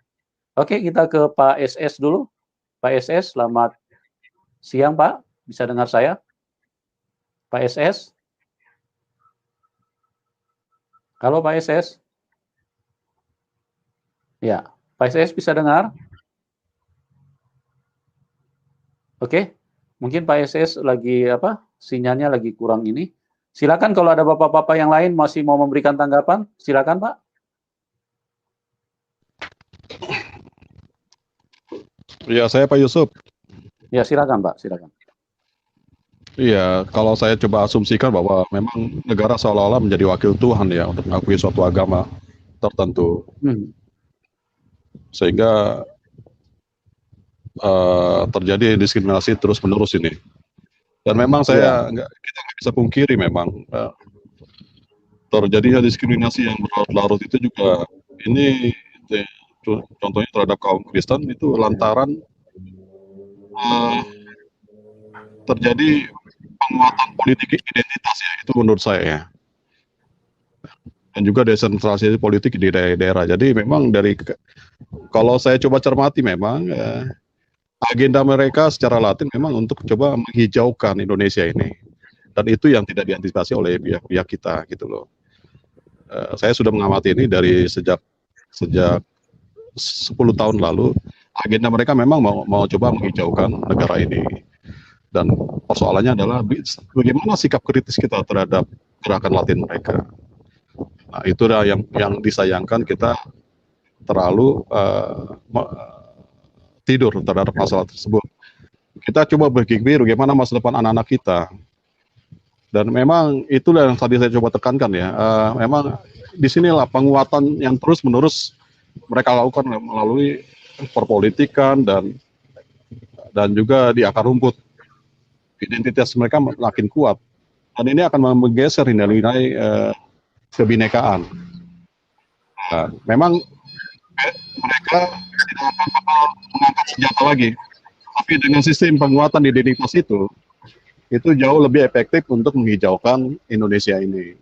Oke, kita ke Pak SS dulu. Pak SS, selamat siang, Pak. Bisa dengar saya? Pak SS? Halo, Pak SS? Ya, Pak SS bisa dengar? Oke, mungkin Pak SS lagi sinyalnya lagi kurang ini. Silakan kalau ada bapak-bapak yang lain masih mau memberikan tanggapan, silakan, Pak. Ya, saya Pak Yusuf. Ya, silakan, Pak, silakan. Iya, kalau saya coba asumsikan bahwa memang negara seolah-olah menjadi wakil Tuhan ya untuk mengakui suatu agama tertentu. Sehingga terjadi diskriminasi terus-menerus ini. Dan memang kita nggak bisa pungkiri memang terjadi diskriminasi yang berlarut-larut itu juga ini contohnya terhadap kaum Kristen itu lantaran terjadi penguatan politik identitas ya, itu menurut saya ya. Dan juga desentralisasi politik di daerah-daerah. Jadi memang kalau saya coba cermati memang agenda mereka secara latin memang untuk coba menghijaukan Indonesia ini. Dan itu yang tidak diantisipasi oleh pihak-pihak kita gitu loh. Saya sudah mengamati ini dari sejak 10 tahun lalu. Agenda mereka memang mau coba menghijaukan negara ini. Dan persoalannya adalah bagaimana sikap kritis kita terhadap gerakan latin mereka. Nah, itulah yang disayangkan, kita terlalu tidur terhadap masalah tersebut. Kita coba berpikir bagaimana masa depan anak-anak kita. Dan memang itulah yang tadi saya coba tekankan ya. Memang disinilah penguatan yang terus-menerus mereka lakukan melalui perpolitikan dan juga di akar rumput. Identitas mereka makin kuat. Dan ini akan menggeser nilai-nilai kebinekaan. Nah, memang mereka tidak akan mengangkat senjata lagi. Tapi dengan sistem penguatan identitas itu jauh lebih efektif untuk menghijaukan Indonesia ini.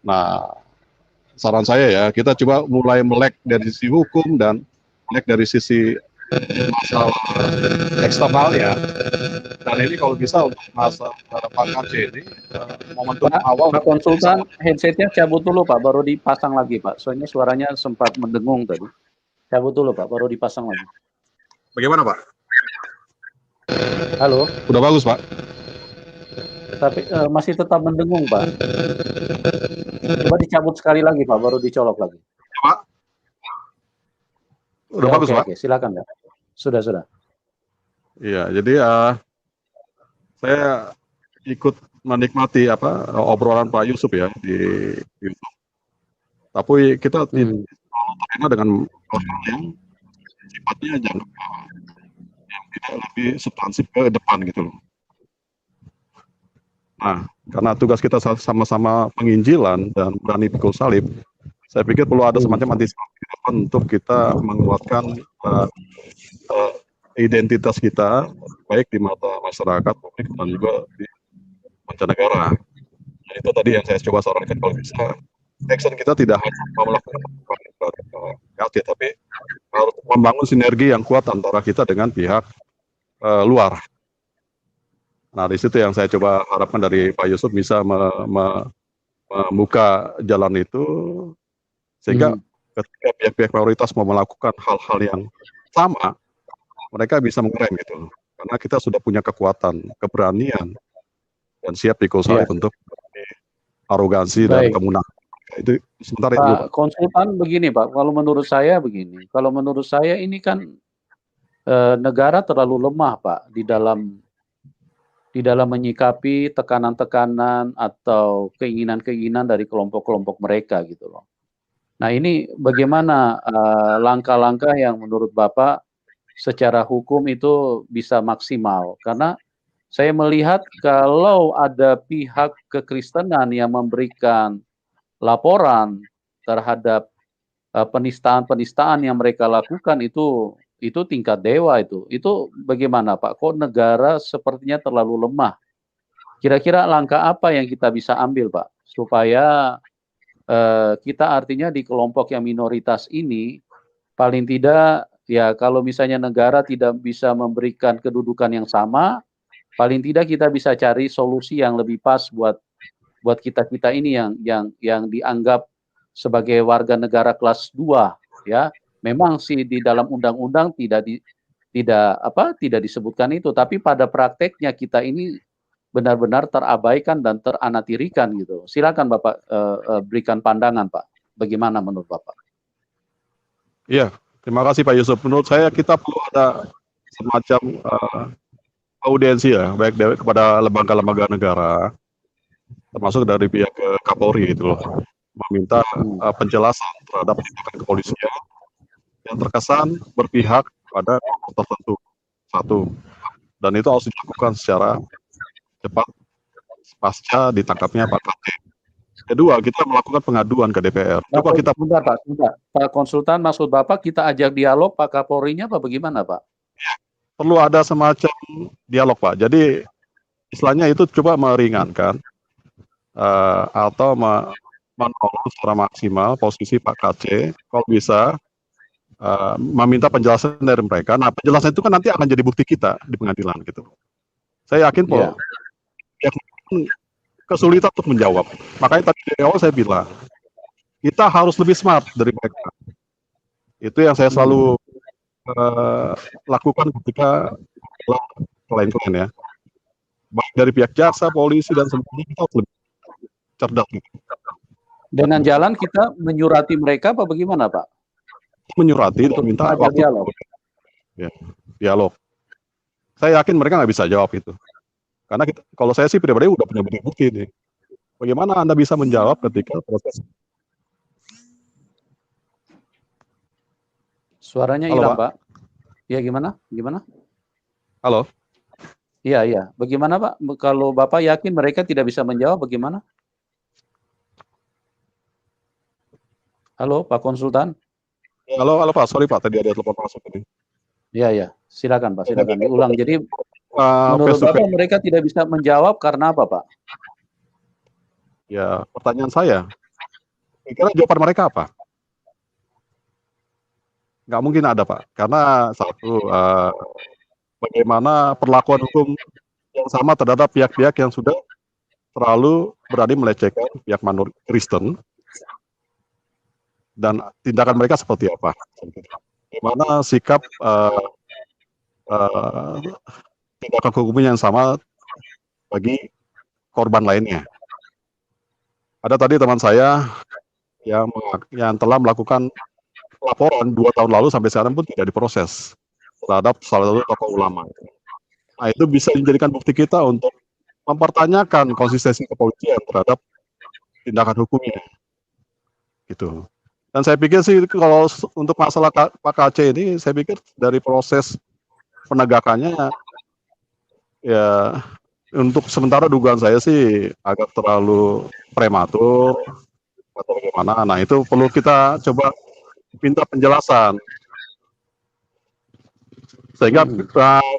Nah, saran saya ya, kita coba mulai melek dari sisi hukum dan melek dari sisi masalah eksternal ya. Dan ini kalau bisa untuk masa Pak KC ini momentum awal. Pak konsultan, headsetnya cabut dulu Pak, baru dipasang lagi Pak. Soalnya suaranya sempat mendengung tadi. Cabut dulu Pak, baru dipasang lagi. Bagaimana Pak? Halo. Udah bagus Pak. Tapi masih tetap mendengung Pak. Coba dicabut sekali lagi Pak, baru dicolok lagi. Pak. Udah bagus Pak. Oke, silakan Pak. Sudah. Iya, jadi saya ikut menikmati obrolan Pak Yusuf ya di YouTube. Tapi kita tidak terkena dengan hal yang sifatnya yang tidak lebih substansif ke depan gitu loh. Nah, karena tugas kita sama-sama penginjilan dan berani pikul salib, saya pikir perlu ada semacam antisipasi untuk kita menguatkan identitas kita, baik di mata masyarakat publik dan juga di mancanegara. Nah, itu tadi yang saya coba sarankan, kalau bisa action kita tidak hanya melakukan LT, tapi harus membangun sinergi yang kuat antara kita dengan pihak luar. Nah, di situ yang saya coba harapkan dari Pak Yusuf bisa membuka jalan itu, sehingga ketika pihak-pihak prioritas mau melakukan hal-hal yang sama, mereka bisa mengerem gitu. Karena kita sudah punya kekuatan, keberanian, dan siap pikul salib untuk arogansi dan kemunafikan. Itu sementara itu. Pak konsultan begini Pak, kalau menurut saya begini, kalau menurut saya ini kan negara terlalu lemah Pak di dalam menyikapi tekanan-tekanan atau keinginan-keinginan dari kelompok-kelompok mereka gitu loh. Nah, ini bagaimana langkah-langkah yang menurut Bapak secara hukum itu bisa maksimal? Karena saya melihat kalau ada pihak kekristenan yang memberikan laporan terhadap penistaan-penistaan yang mereka lakukan, itu tingkat dewa itu. Itu bagaimana Pak? Kok negara sepertinya terlalu lemah? Kira-kira langkah apa yang kita bisa ambil Pak? Supaya kita artinya di kelompok yang minoritas ini, paling tidak ya kalau misalnya negara tidak bisa memberikan kedudukan yang sama, paling tidak kita bisa cari solusi yang lebih pas buat kita ini yang dianggap sebagai warga negara kelas 2 ya. Memang sih di dalam undang-undang tidak disebutkan itu, tapi pada prakteknya kita ini benar-benar terabaikan dan teranatirikan gitu. Silakan Bapak berikan pandangan Pak. Bagaimana menurut Bapak? Iya, terima kasih Pak Yusuf. Menurut saya kita perlu ada semacam audiensi ya, baik kepada lembaga-lembaga negara, termasuk dari pihak Kapolri gitu loh, meminta penjelasan terhadap tindakan kepolisian yang terkesan berpihak pada kelompok tertentu. Satu. dan itu harus dilakukan secara cepat pasca ditangkapnya Pak KC. Kedua, kita melakukan pengaduan ke DPR. Coba kita sebentar Pak, sebentar. Pak Konsultan, maksud Bapak kita ajak dialog Pak Kapolri-nya apa bagaimana Pak? perlu ada semacam dialog Pak. Jadi istilahnya itu coba meringankan atau menolong secara maksimal posisi Pak KC, kalau bisa meminta penjelasan dari mereka. Nah, penjelasan itu kan nanti akan jadi bukti kita di pengadilan gitu. Saya yakin Pak, kesulitan untuk menjawab. Makanya tadi di awal saya bilang, kita harus lebih smart dari mereka. Itu yang saya selalu lakukan ketika klien-klien ya. Baik dari pihak jaksa, polisi, dan semuanya kita harus lebih cerdas. Dengan jalan kita menyurati mereka apa bagaimana Pak? Menyurati dan minta waktu dialog. Ya, dialog. Saya yakin mereka nggak bisa jawab itu. Karena kalau saya sih pribadi udah punya bukti nih. Bagaimana Anda bisa menjawab ketika proses? Suaranya hilang Pak. Ya gimana? Halo? Iya. Bagaimana Pak? Kalau Bapak yakin mereka tidak bisa menjawab, bagaimana? Halo Pak Konsultan? Halo Pak, sorry Pak, tadi ada telepon masuk ini. Iya. Silakan Pak, silakan diulang. Jadi menurut Bapak mereka tidak bisa menjawab karena apa Pak? Ya, pertanyaan saya, kira-kira jawaban mereka apa? Nggak mungkin ada Pak, karena satu, bagaimana perlakuan hukum yang sama terhadap pihak-pihak yang sudah terlalu berani melecehkan pihak Kristen, dan tindakan mereka seperti apa? Bagaimana sikap tindakan hukumnya yang sama bagi korban lainnya. Ada tadi teman saya yang telah melakukan laporan 2 tahun lalu sampai sekarang pun tidak diproses terhadap salah satu tokoh ulama. Nah, itu bisa menjadikan bukti kita untuk mempertanyakan konsistensi kepolisian terhadap tindakan hukumnya. Gitu. Dan saya pikir sih kalau untuk masalah Pak KC ini, saya pikir dari proses penegakannya ya untuk sementara dugaan saya sih agak terlalu prematur atau bagaimana. Nah, itu perlu kita coba minta penjelasan. Sehingga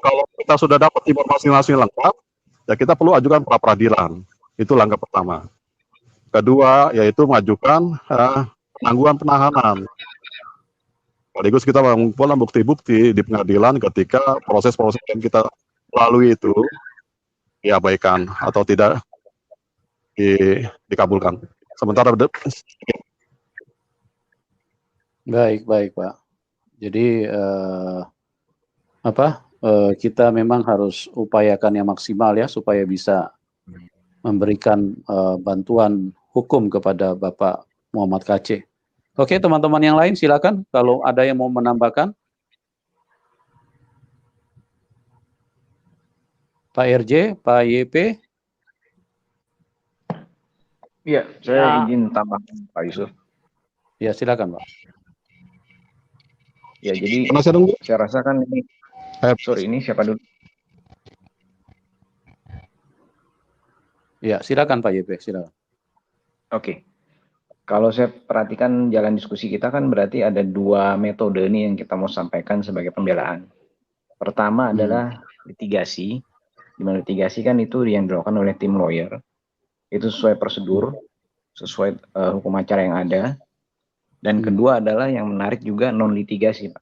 kalau kita sudah dapat informasi lengkap, ya kita perlu ajukan pra peradilan. Itu langkah pertama. Kedua, yaitu mengajukan penangguhan penahanan. Sekaligus kita mengumpulkan bukti-bukti di pengadilan ketika proses-proses yang kita lalui itu diabaikan atau tidak dikabulkan. Sementara baik Pak. Jadi kita memang harus upayakan yang maksimal ya supaya bisa memberikan bantuan hukum kepada Bapak Muhammad KC. Oke, teman-teman yang lain silakan kalau ada yang mau menambahkan. Pak RJ, Pak YP. Iya, saya izin tambah Pak Yusuf. Ya, silakan Pak. Ya, jadi saya rasa kan ini, ini siapa dulu? Ya, silakan Pak YP, silakan. Oke. Kalau saya perhatikan jalan diskusi kita kan berarti ada 2 metode nih yang kita mau sampaikan sebagai pembelaan. Pertama adalah litigasi, di mana litigasi kan itu yang dilakukan oleh tim lawyer, itu sesuai prosedur, sesuai hukum acara yang ada. Dan kedua adalah yang menarik juga non litigasi, Pak.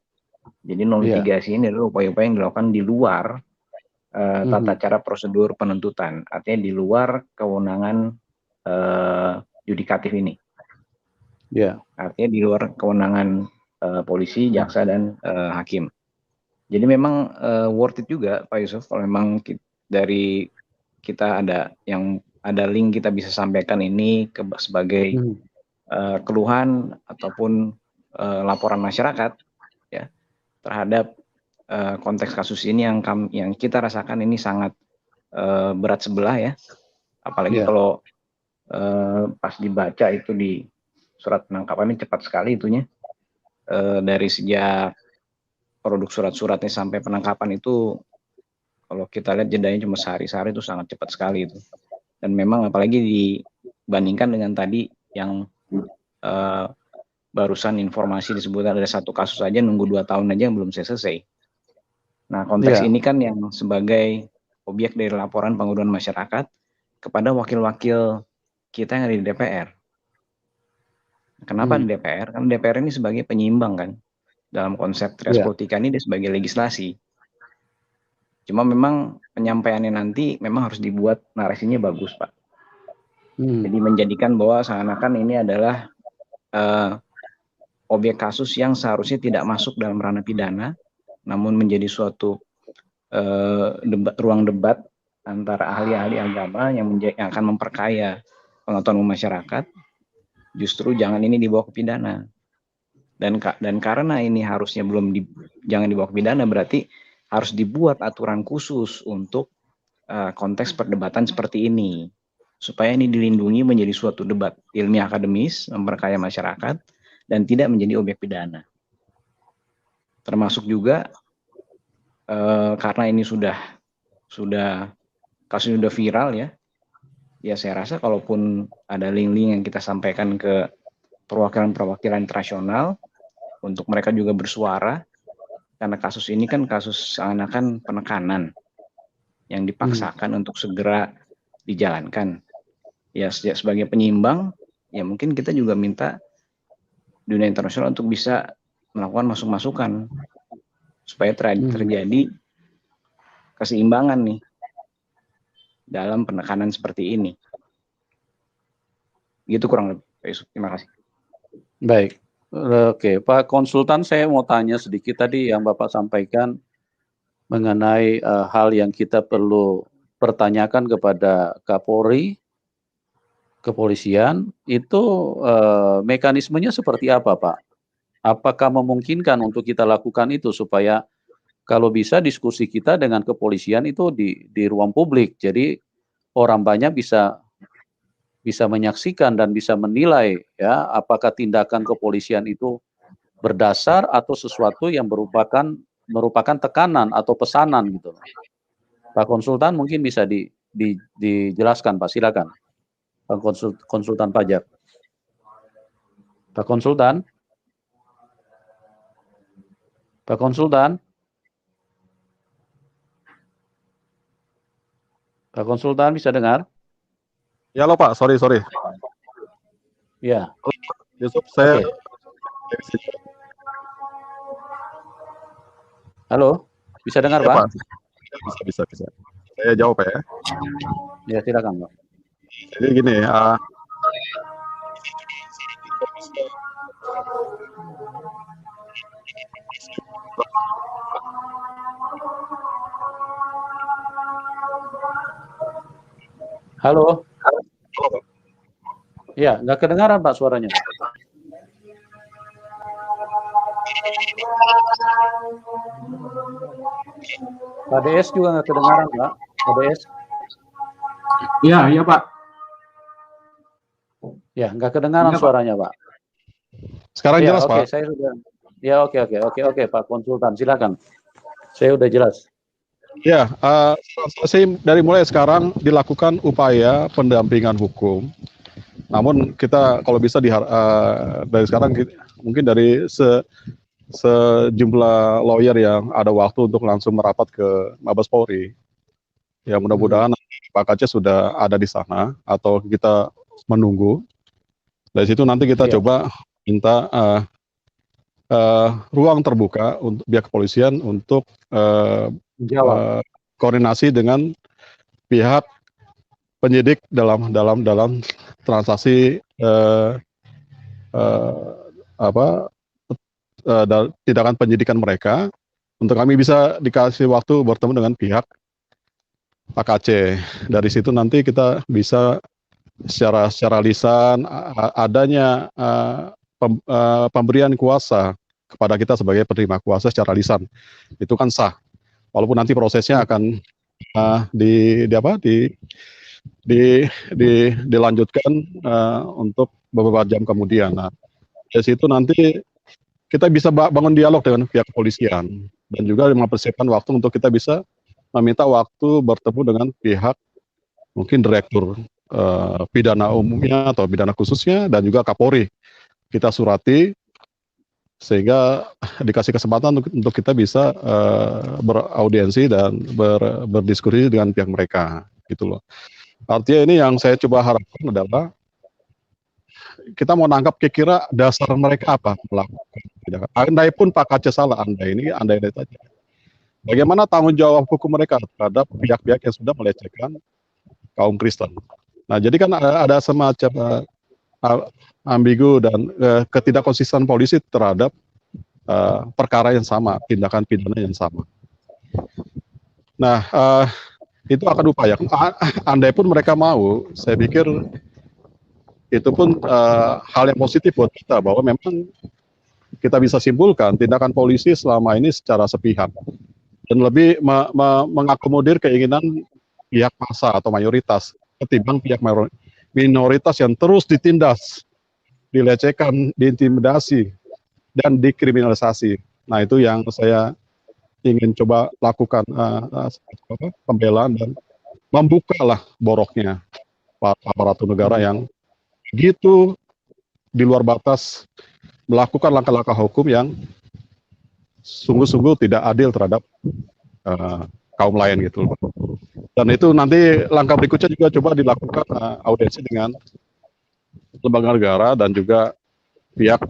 Jadi non litigasi ini adalah upaya-upaya yang dilakukan di luar tata cara prosedur penuntutan, artinya di luar kewenangan yudikatif ini. Artinya di luar kewenangan polisi, jaksa, dan hakim. Jadi memang worth it juga Pak Yusuf, kalau memang dari kita ada link kita bisa sampaikan ini sebagai keluhan ataupun laporan masyarakat ya terhadap konteks kasus ini yang kita rasakan ini sangat berat sebelah ya, apalagi kalau pas dibaca itu di surat penangkapan ini cepat sekali itunya, dari sejak produk surat-suratnya sampai penangkapan itu Kalau kita lihat jedanya cuma sehari itu sangat cepat sekali itu. Dan memang apalagi dibandingkan dengan tadi yang barusan informasi disebut ada satu kasus aja nunggu 2 tahun aja belum selesai. Nah, konteks ini kan yang sebagai objek dari laporan pengaduan masyarakat kepada wakil-wakil kita yang ada di DPR. Kenapa di DPR? Karena DPR ini sebagai penyimbang kan. Dalam konsep trias politika ini dia sebagai legislasi. Cuma memang penyampaiannya nanti memang harus dibuat narasinya bagus, Pak. Jadi menjadikan bahwa seakan-akan ini adalah objek kasus yang seharusnya tidak masuk dalam ranah pidana, namun menjadi suatu ruang debat antara ahli-ahli agama yang akan memperkaya pengetahuan masyarakat. Justru jangan ini dibawa ke pidana. Dan karena ini harusnya jangan dibawa ke pidana, berarti harus dibuat aturan khusus untuk konteks perdebatan seperti ini, supaya ini dilindungi menjadi suatu debat ilmiah akademis, memperkaya masyarakat, dan tidak menjadi objek pidana. Termasuk juga karena ini kasusnya sudah viral ya saya rasa kalaupun ada link-link yang kita sampaikan ke perwakilan internasional untuk mereka juga bersuara, karena kasus ini kan kasus seakan-akan penekanan yang dipaksakan untuk segera dijalankan. Ya sebagai penyimbang, ya mungkin kita juga minta dunia internasional untuk bisa melakukan masukan supaya terjadi keseimbangan nih dalam penekanan seperti ini. Gitu kurang lebih, Pak Yusuf. Terima kasih. Baik. Oke, Pak Konsultan, saya mau tanya sedikit tadi yang Bapak sampaikan mengenai hal yang kita perlu pertanyakan kepada Kapolri, kepolisian, itu mekanismenya seperti apa, Pak? Apakah memungkinkan untuk kita lakukan itu supaya kalau bisa diskusi kita dengan kepolisian itu di ruang publik, jadi orang banyak bisa menyaksikan dan bisa menilai ya apakah tindakan kepolisian itu berdasar atau sesuatu yang merupakan tekanan atau pesanan gitu. Pak Konsultan mungkin bisa dijelaskan, Pak, silakan. Pak Konsultan Pajak. Pak Konsultan. Pak Konsultan. Pak Konsultan bisa dengar? Ya lo Pak, sorry. Ya. Yusuf, saya. Okay. Halo, bisa dengar ya, Pak? Bisa. Saya jawab ya. Ya silakan Pak. Jadi gini, Halo. Ya, nggak kedengaran Pak suaranya. Pak DS juga nggak kedengaran Pak. Pak DS. Iya Pak. Ya, nggak kedengaran suaranya Pak. Sekarang ya, jelas Pak. Pak. Saya sudah. Ya oke Pak Konsultan, silakan. Saya udah jelas. Ya, dari mulai sekarang dilakukan upaya pendampingan hukum. Namun kita kalau bisa dari sekarang mungkin dari sejumlah lawyer yang ada waktu untuk langsung merapat ke Mabes Polri. Ya mudah-mudahan Pak Aceh sudah ada di sana atau kita menunggu. Dari situ nanti kita coba minta ruang terbuka untuk pihak kepolisian untuk koordinasi dengan pihak penyidik dalam transaksi tindakan penyidikan mereka, untuk kami bisa dikasih waktu bertemu dengan pihak Pak Aceh. Dari situ nanti kita bisa secara lisan adanya pemberian kuasa kepada kita sebagai penerima kuasa secara lisan, itu kan sah. Walaupun nanti prosesnya akan dilanjutkan untuk beberapa jam kemudian. Nah, dari situ nanti kita bisa bangun dialog dengan pihak kepolisian dan juga mempersiapkan waktu untuk kita bisa meminta waktu bertemu dengan pihak mungkin direktur pidana umumnya atau pidana khususnya dan juga Kapolri. Kita surati sehingga dikasih kesempatan untuk kita bisa beraudiensi dan berdiskusi dengan pihak mereka, gitu loh. Artinya ini yang saya coba harapkan adalah kita mau nangkap kira-kira dasar mereka apa melakukan. Andai pun Pak Kace salah, andai saja. Bagaimana tanggung jawab hukum mereka terhadap pihak-pihak yang sudah melecehkan kaum Kristen. Nah, jadi kan ada semacam ambigu dan ketidakkonsisten polisi terhadap perkara yang sama, tindakan pidana yang sama. Nah, itu akan diupayakan. Andai pun mereka mau, saya pikir itu pun hal yang positif buat kita, bahwa memang kita bisa simpulkan tindakan polisi selama ini secara sepihak dan lebih mengakomodir keinginan pihak massa atau mayoritas ketimbang pihak minoritas yang terus ditindas, dilecehkan, diintimidasi, dan dikriminalisasi. Nah, itu yang saya ingin coba lakukan pembelaan dan membukalah boroknya aparatur negara yang begitu di luar batas melakukan langkah-langkah hukum yang sungguh-sungguh tidak adil terhadap kaum lain gitu. Dan itu nanti langkah berikutnya juga coba dilakukan audiensi dengan lembaga negara dan juga pihak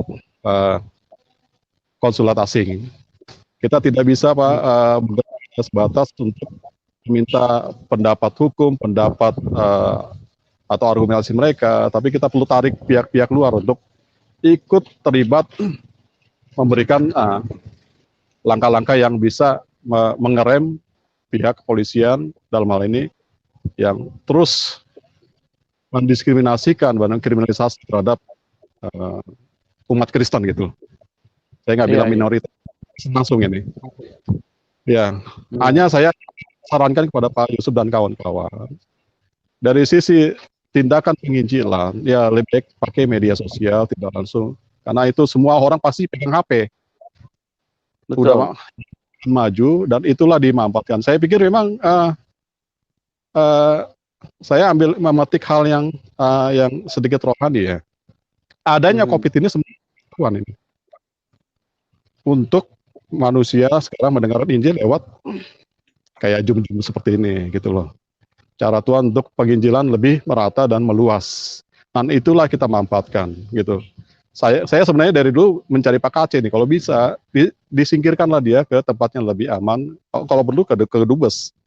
konsulat asing. Kita tidak bisa sebatas untuk meminta pendapat hukum, pendapat atau argumentasi mereka, tapi kita perlu tarik pihak-pihak luar untuk ikut terlibat memberikan langkah-langkah yang bisa mengerem pihak kepolisian dalam hal ini yang terus mendiskriminasikan dan kriminalisasi terhadap umat Kristen gitu. Saya nggak bilang minoritas langsung ini. Ya, hanya saya sarankan kepada Pak Yusuf dan kawan-kawan dari sisi tindakan penginjilan, ya lebih baik pakai media sosial tidak langsung, karena itu semua orang pasti pegang HP. Betul. Udah maju dan itulah dimanfaatkan. Saya pikir memang saya ambil memetik hal yang sedikit rohani ya. Adanya COVID ini sebenarnya ini untuk manusia sekarang mendengarkan Injil lewat kayak Zoom seperti ini gitu loh. Cara Tuhan untuk penginjilan lebih merata dan meluas. Dan itulah kita manfaatkan gitu. Saya sebenarnya dari dulu mencari Pak Kace nih, kalau bisa disingkirkanlah dia ke tempat yang lebih aman, kalau perlu ke Dubes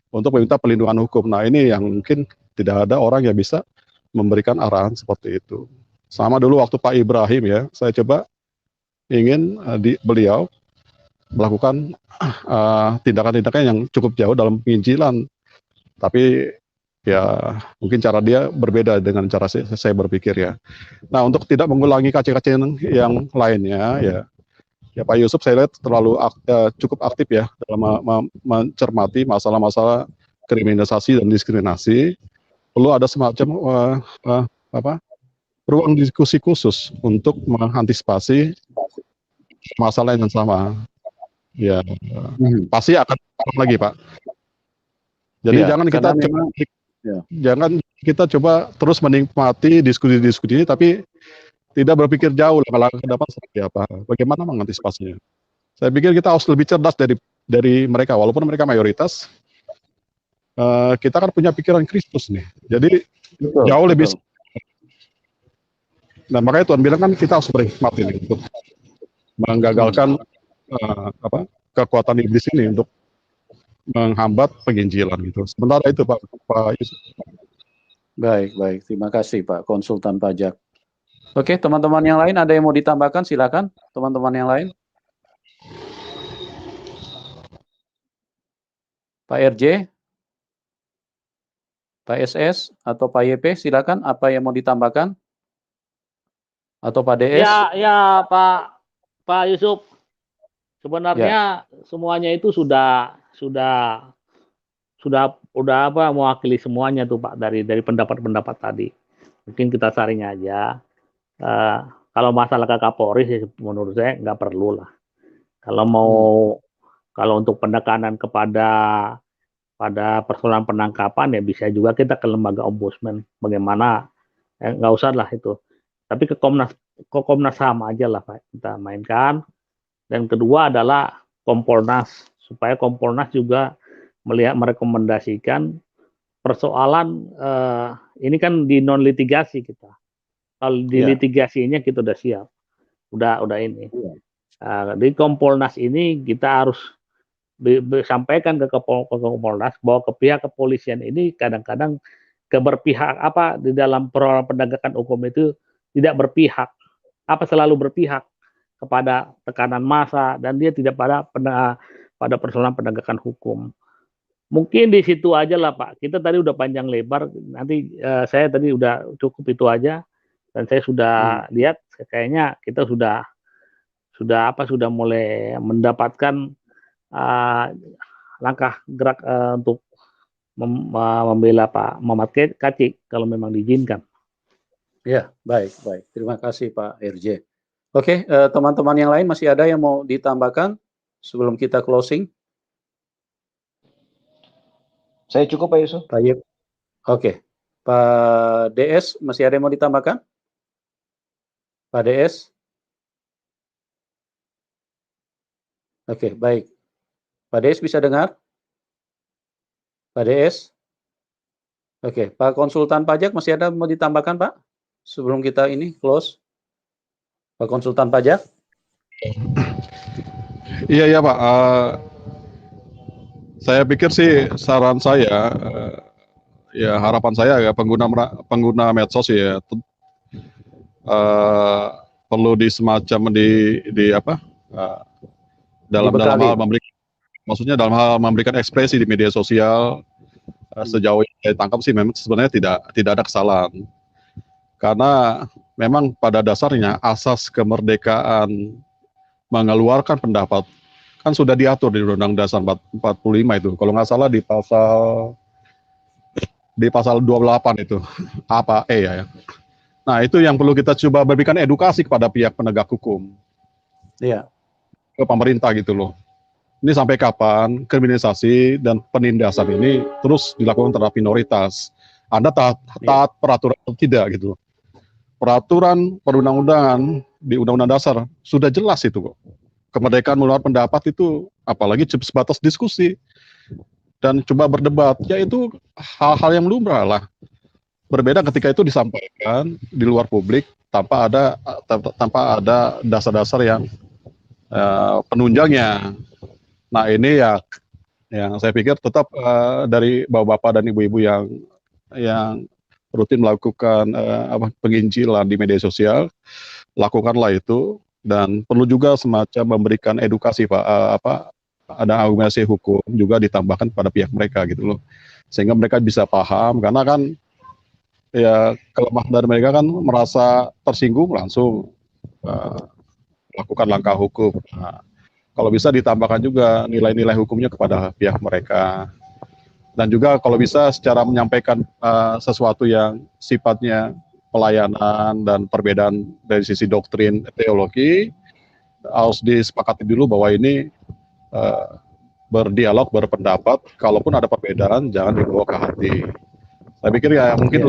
untuk meminta perlindungan hukum. Nah, ini yang mungkin tidak ada orang yang bisa memberikan arahan seperti itu. Sama dulu waktu Pak Ibrahim ya, saya coba ingin beliau melakukan tindakan-tindakan yang cukup jauh dalam penginjilan, tapi ya mungkin cara dia berbeda dengan cara saya berpikir ya. Nah, untuk tidak mengulangi kaca-kaca yang lainnya ya Pak Yusuf saya lihat terlalu cukup aktif ya dalam mencermati masalah-masalah kriminalisasi dan diskriminasi. Perlu ada semacam ruang diskusi khusus untuk mengantisipasi masalah yang sama. Ya, pasti akan lagi Pak. Jadi ya, jangan kita coba terus menikmati diskusi-diskusi ini, tapi tidak berpikir jauh langkah ke depan seperti apa, bagaimana mengantisipasinya. Saya pikir kita harus lebih cerdas dari mereka, walaupun mereka mayoritas. Kita kan punya pikiran Kristus nih, jadi jauh lebih. Nah, makanya Tuhan bilang kan kita harus berhikmat ini untuk menggagalkan kekuatan iblis ini untuk menghambat penginjilan gitu. Sementara itu Pak Yusuf. Baik. Terima kasih Pak Konsultan Pajak. Oke, teman-teman yang lain ada yang mau ditambahkan? Silakan, teman-teman yang lain. Pak RJ, Pak SS, atau Pak YP, silakan. Apa yang mau ditambahkan? Atau Pak DS? Ya Pak Yusuf. Sebenarnya semuanya itu sudah mewakili semuanya tuh Pak dari pendapat-pendapat tadi. Mungkin kita saring aja. Kalau masalah ke Kapolri sih menurut saya nggak perlu lah. Kalau untuk penekanan kepada pada persoalan penangkapan ya bisa juga kita ke lembaga ombudsman, bagaimana nggak usah lah itu, tapi ke Komnas HAM aja lah Pak kita mainkan. Dan kedua adalah Kompolnas, supaya Kompolnas juga merekomendasikan persoalan ini kan di non litigasi kita. Kalau di litigasinya kita udah siap, udah ini. Di Kompolnas ini kita harus sampaikan ke Kompolnas bahwa ke pihak kepolisian ini kadang-kadang keberpihak di dalam penegakan hukum itu tidak berpihak, selalu berpihak kepada tekanan massa dan dia tidak pada persoalan penegakan hukum. Mungkin di situ aja lah Pak. Kita tadi udah panjang lebar. Nanti saya tadi udah cukup itu aja. Dan saya sudah lihat kayaknya kita sudah mulai mendapatkan langkah gerak untuk membela Pak Muhammad Kacik kalau memang diizinkan. Ya, baik. Terima kasih Pak RJ. Oke, teman-teman yang lain masih ada yang mau ditambahkan sebelum kita closing? Saya cukup Pak Yusuf. Oke. Pak DS, masih ada yang mau ditambahkan? Pak DS? Oke, baik. Pak DS bisa dengar? Pak DS? Oke, Pak Konsultan Pajak masih ada mau ditambahkan Pak? Sebelum kita ini close. Pak Konsultan Pajak? Iya Pak. Saya pikir sih saran saya, ya harapan saya ya pengguna medsos ya perlu dalam hal memberikan ekspresi di media sosial. Sejauh yang saya tangkap sih memang sebenarnya tidak ada kesalahan, karena memang pada dasarnya asas kemerdekaan mengeluarkan pendapat kan sudah diatur di Undang-Undang Dasar 45 itu, kalau nggak salah di pasal 28 itu ya. Nah itu yang perlu kita coba berikan edukasi kepada pihak penegak hukum, ke pemerintah gitu loh. Ini sampai kapan kriminalisasi dan penindasan ini terus dilakukan terhadap minoritas? Anda taat peraturan atau tidak gitu? Peraturan perundang-undangan di Undang-Undang Dasar sudah jelas itu kok. Kemerdekaan mengeluarkan pendapat itu apalagi sebatas diskusi dan coba berdebat, ya itu hal-hal yang lumrah lah. Berbeda ketika itu disampaikan di luar publik tanpa ada dasar-dasar yang penunjangnya. Nah ini ya yang saya pikir tetap dari bapak-bapak dan ibu-ibu yang rutin melakukan penginjilan di media sosial, lakukanlah itu, dan perlu juga semacam memberikan edukasi ada argumentasi hukum juga ditambahkan pada pihak mereka gitu loh, sehingga mereka bisa paham, karena kan ya kelemahan dari mereka kan merasa tersinggung langsung lakukan langkah hukum. Nah, kalau bisa ditambahkan juga nilai-nilai hukumnya kepada pihak mereka. Dan juga kalau bisa secara menyampaikan sesuatu yang sifatnya pelayanan dan perbedaan dari sisi doktrin teologi, harus disepakati dulu bahwa ini berdialog, berpendapat, kalaupun ada perbedaan jangan dibawa ke hati. Saya pikir ya mungkin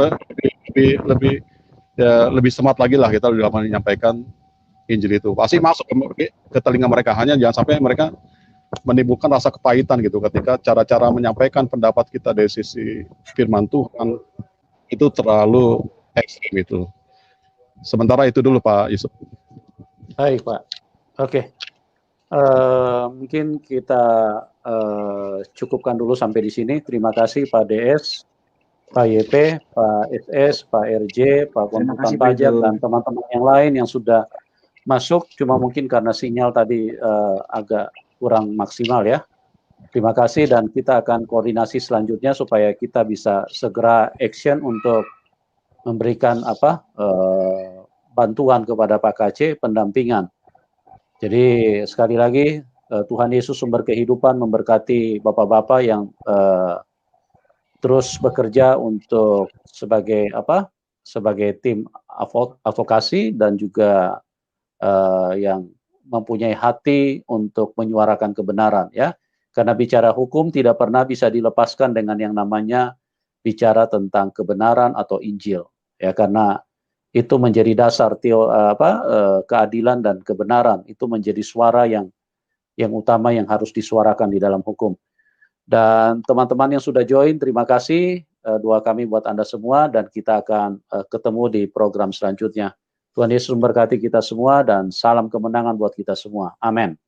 lebih smart lagi lah kita dalam menyampaikan Injil itu. Pasti masuk ke telinga mereka, hanya jangan sampai mereka menimbulkan rasa kepahitan gitu ketika cara-cara menyampaikan pendapat kita dari sisi firman Tuhan itu terlalu ekstrim itu. Sementara itu dulu Pak Yusuf. Baik Pak. Oke. Mungkin kita cukupkan dulu sampai di sini. Terima kasih Pak DS, Pak YP, Pak SS, Pak RJ, Pak Konsultan Pajak, dan teman-teman yang lain yang sudah masuk, cuma mungkin karena sinyal tadi agak kurang maksimal ya. Terima kasih, dan kita akan koordinasi selanjutnya supaya kita bisa segera action untuk memberikan bantuan kepada Pak KC, pendampingan. Jadi sekali lagi Tuhan Yesus sumber kehidupan memberkati bapak-bapak yang terus bekerja untuk sebagai tim advokasi dan juga yang mempunyai hati untuk menyuarakan kebenaran ya. Karena bicara hukum tidak pernah bisa dilepaskan dengan yang namanya bicara tentang kebenaran atau Injil, ya, karena itu menjadi dasar keadilan dan kebenaran, itu menjadi suara yang utama yang harus disuarakan di dalam hukum. Dan teman-teman yang sudah join, terima kasih, doa kami buat Anda semua, dan kita akan ketemu di program selanjutnya. Tuhan Yesus memberkati kita semua, dan salam kemenangan buat kita semua. Amin.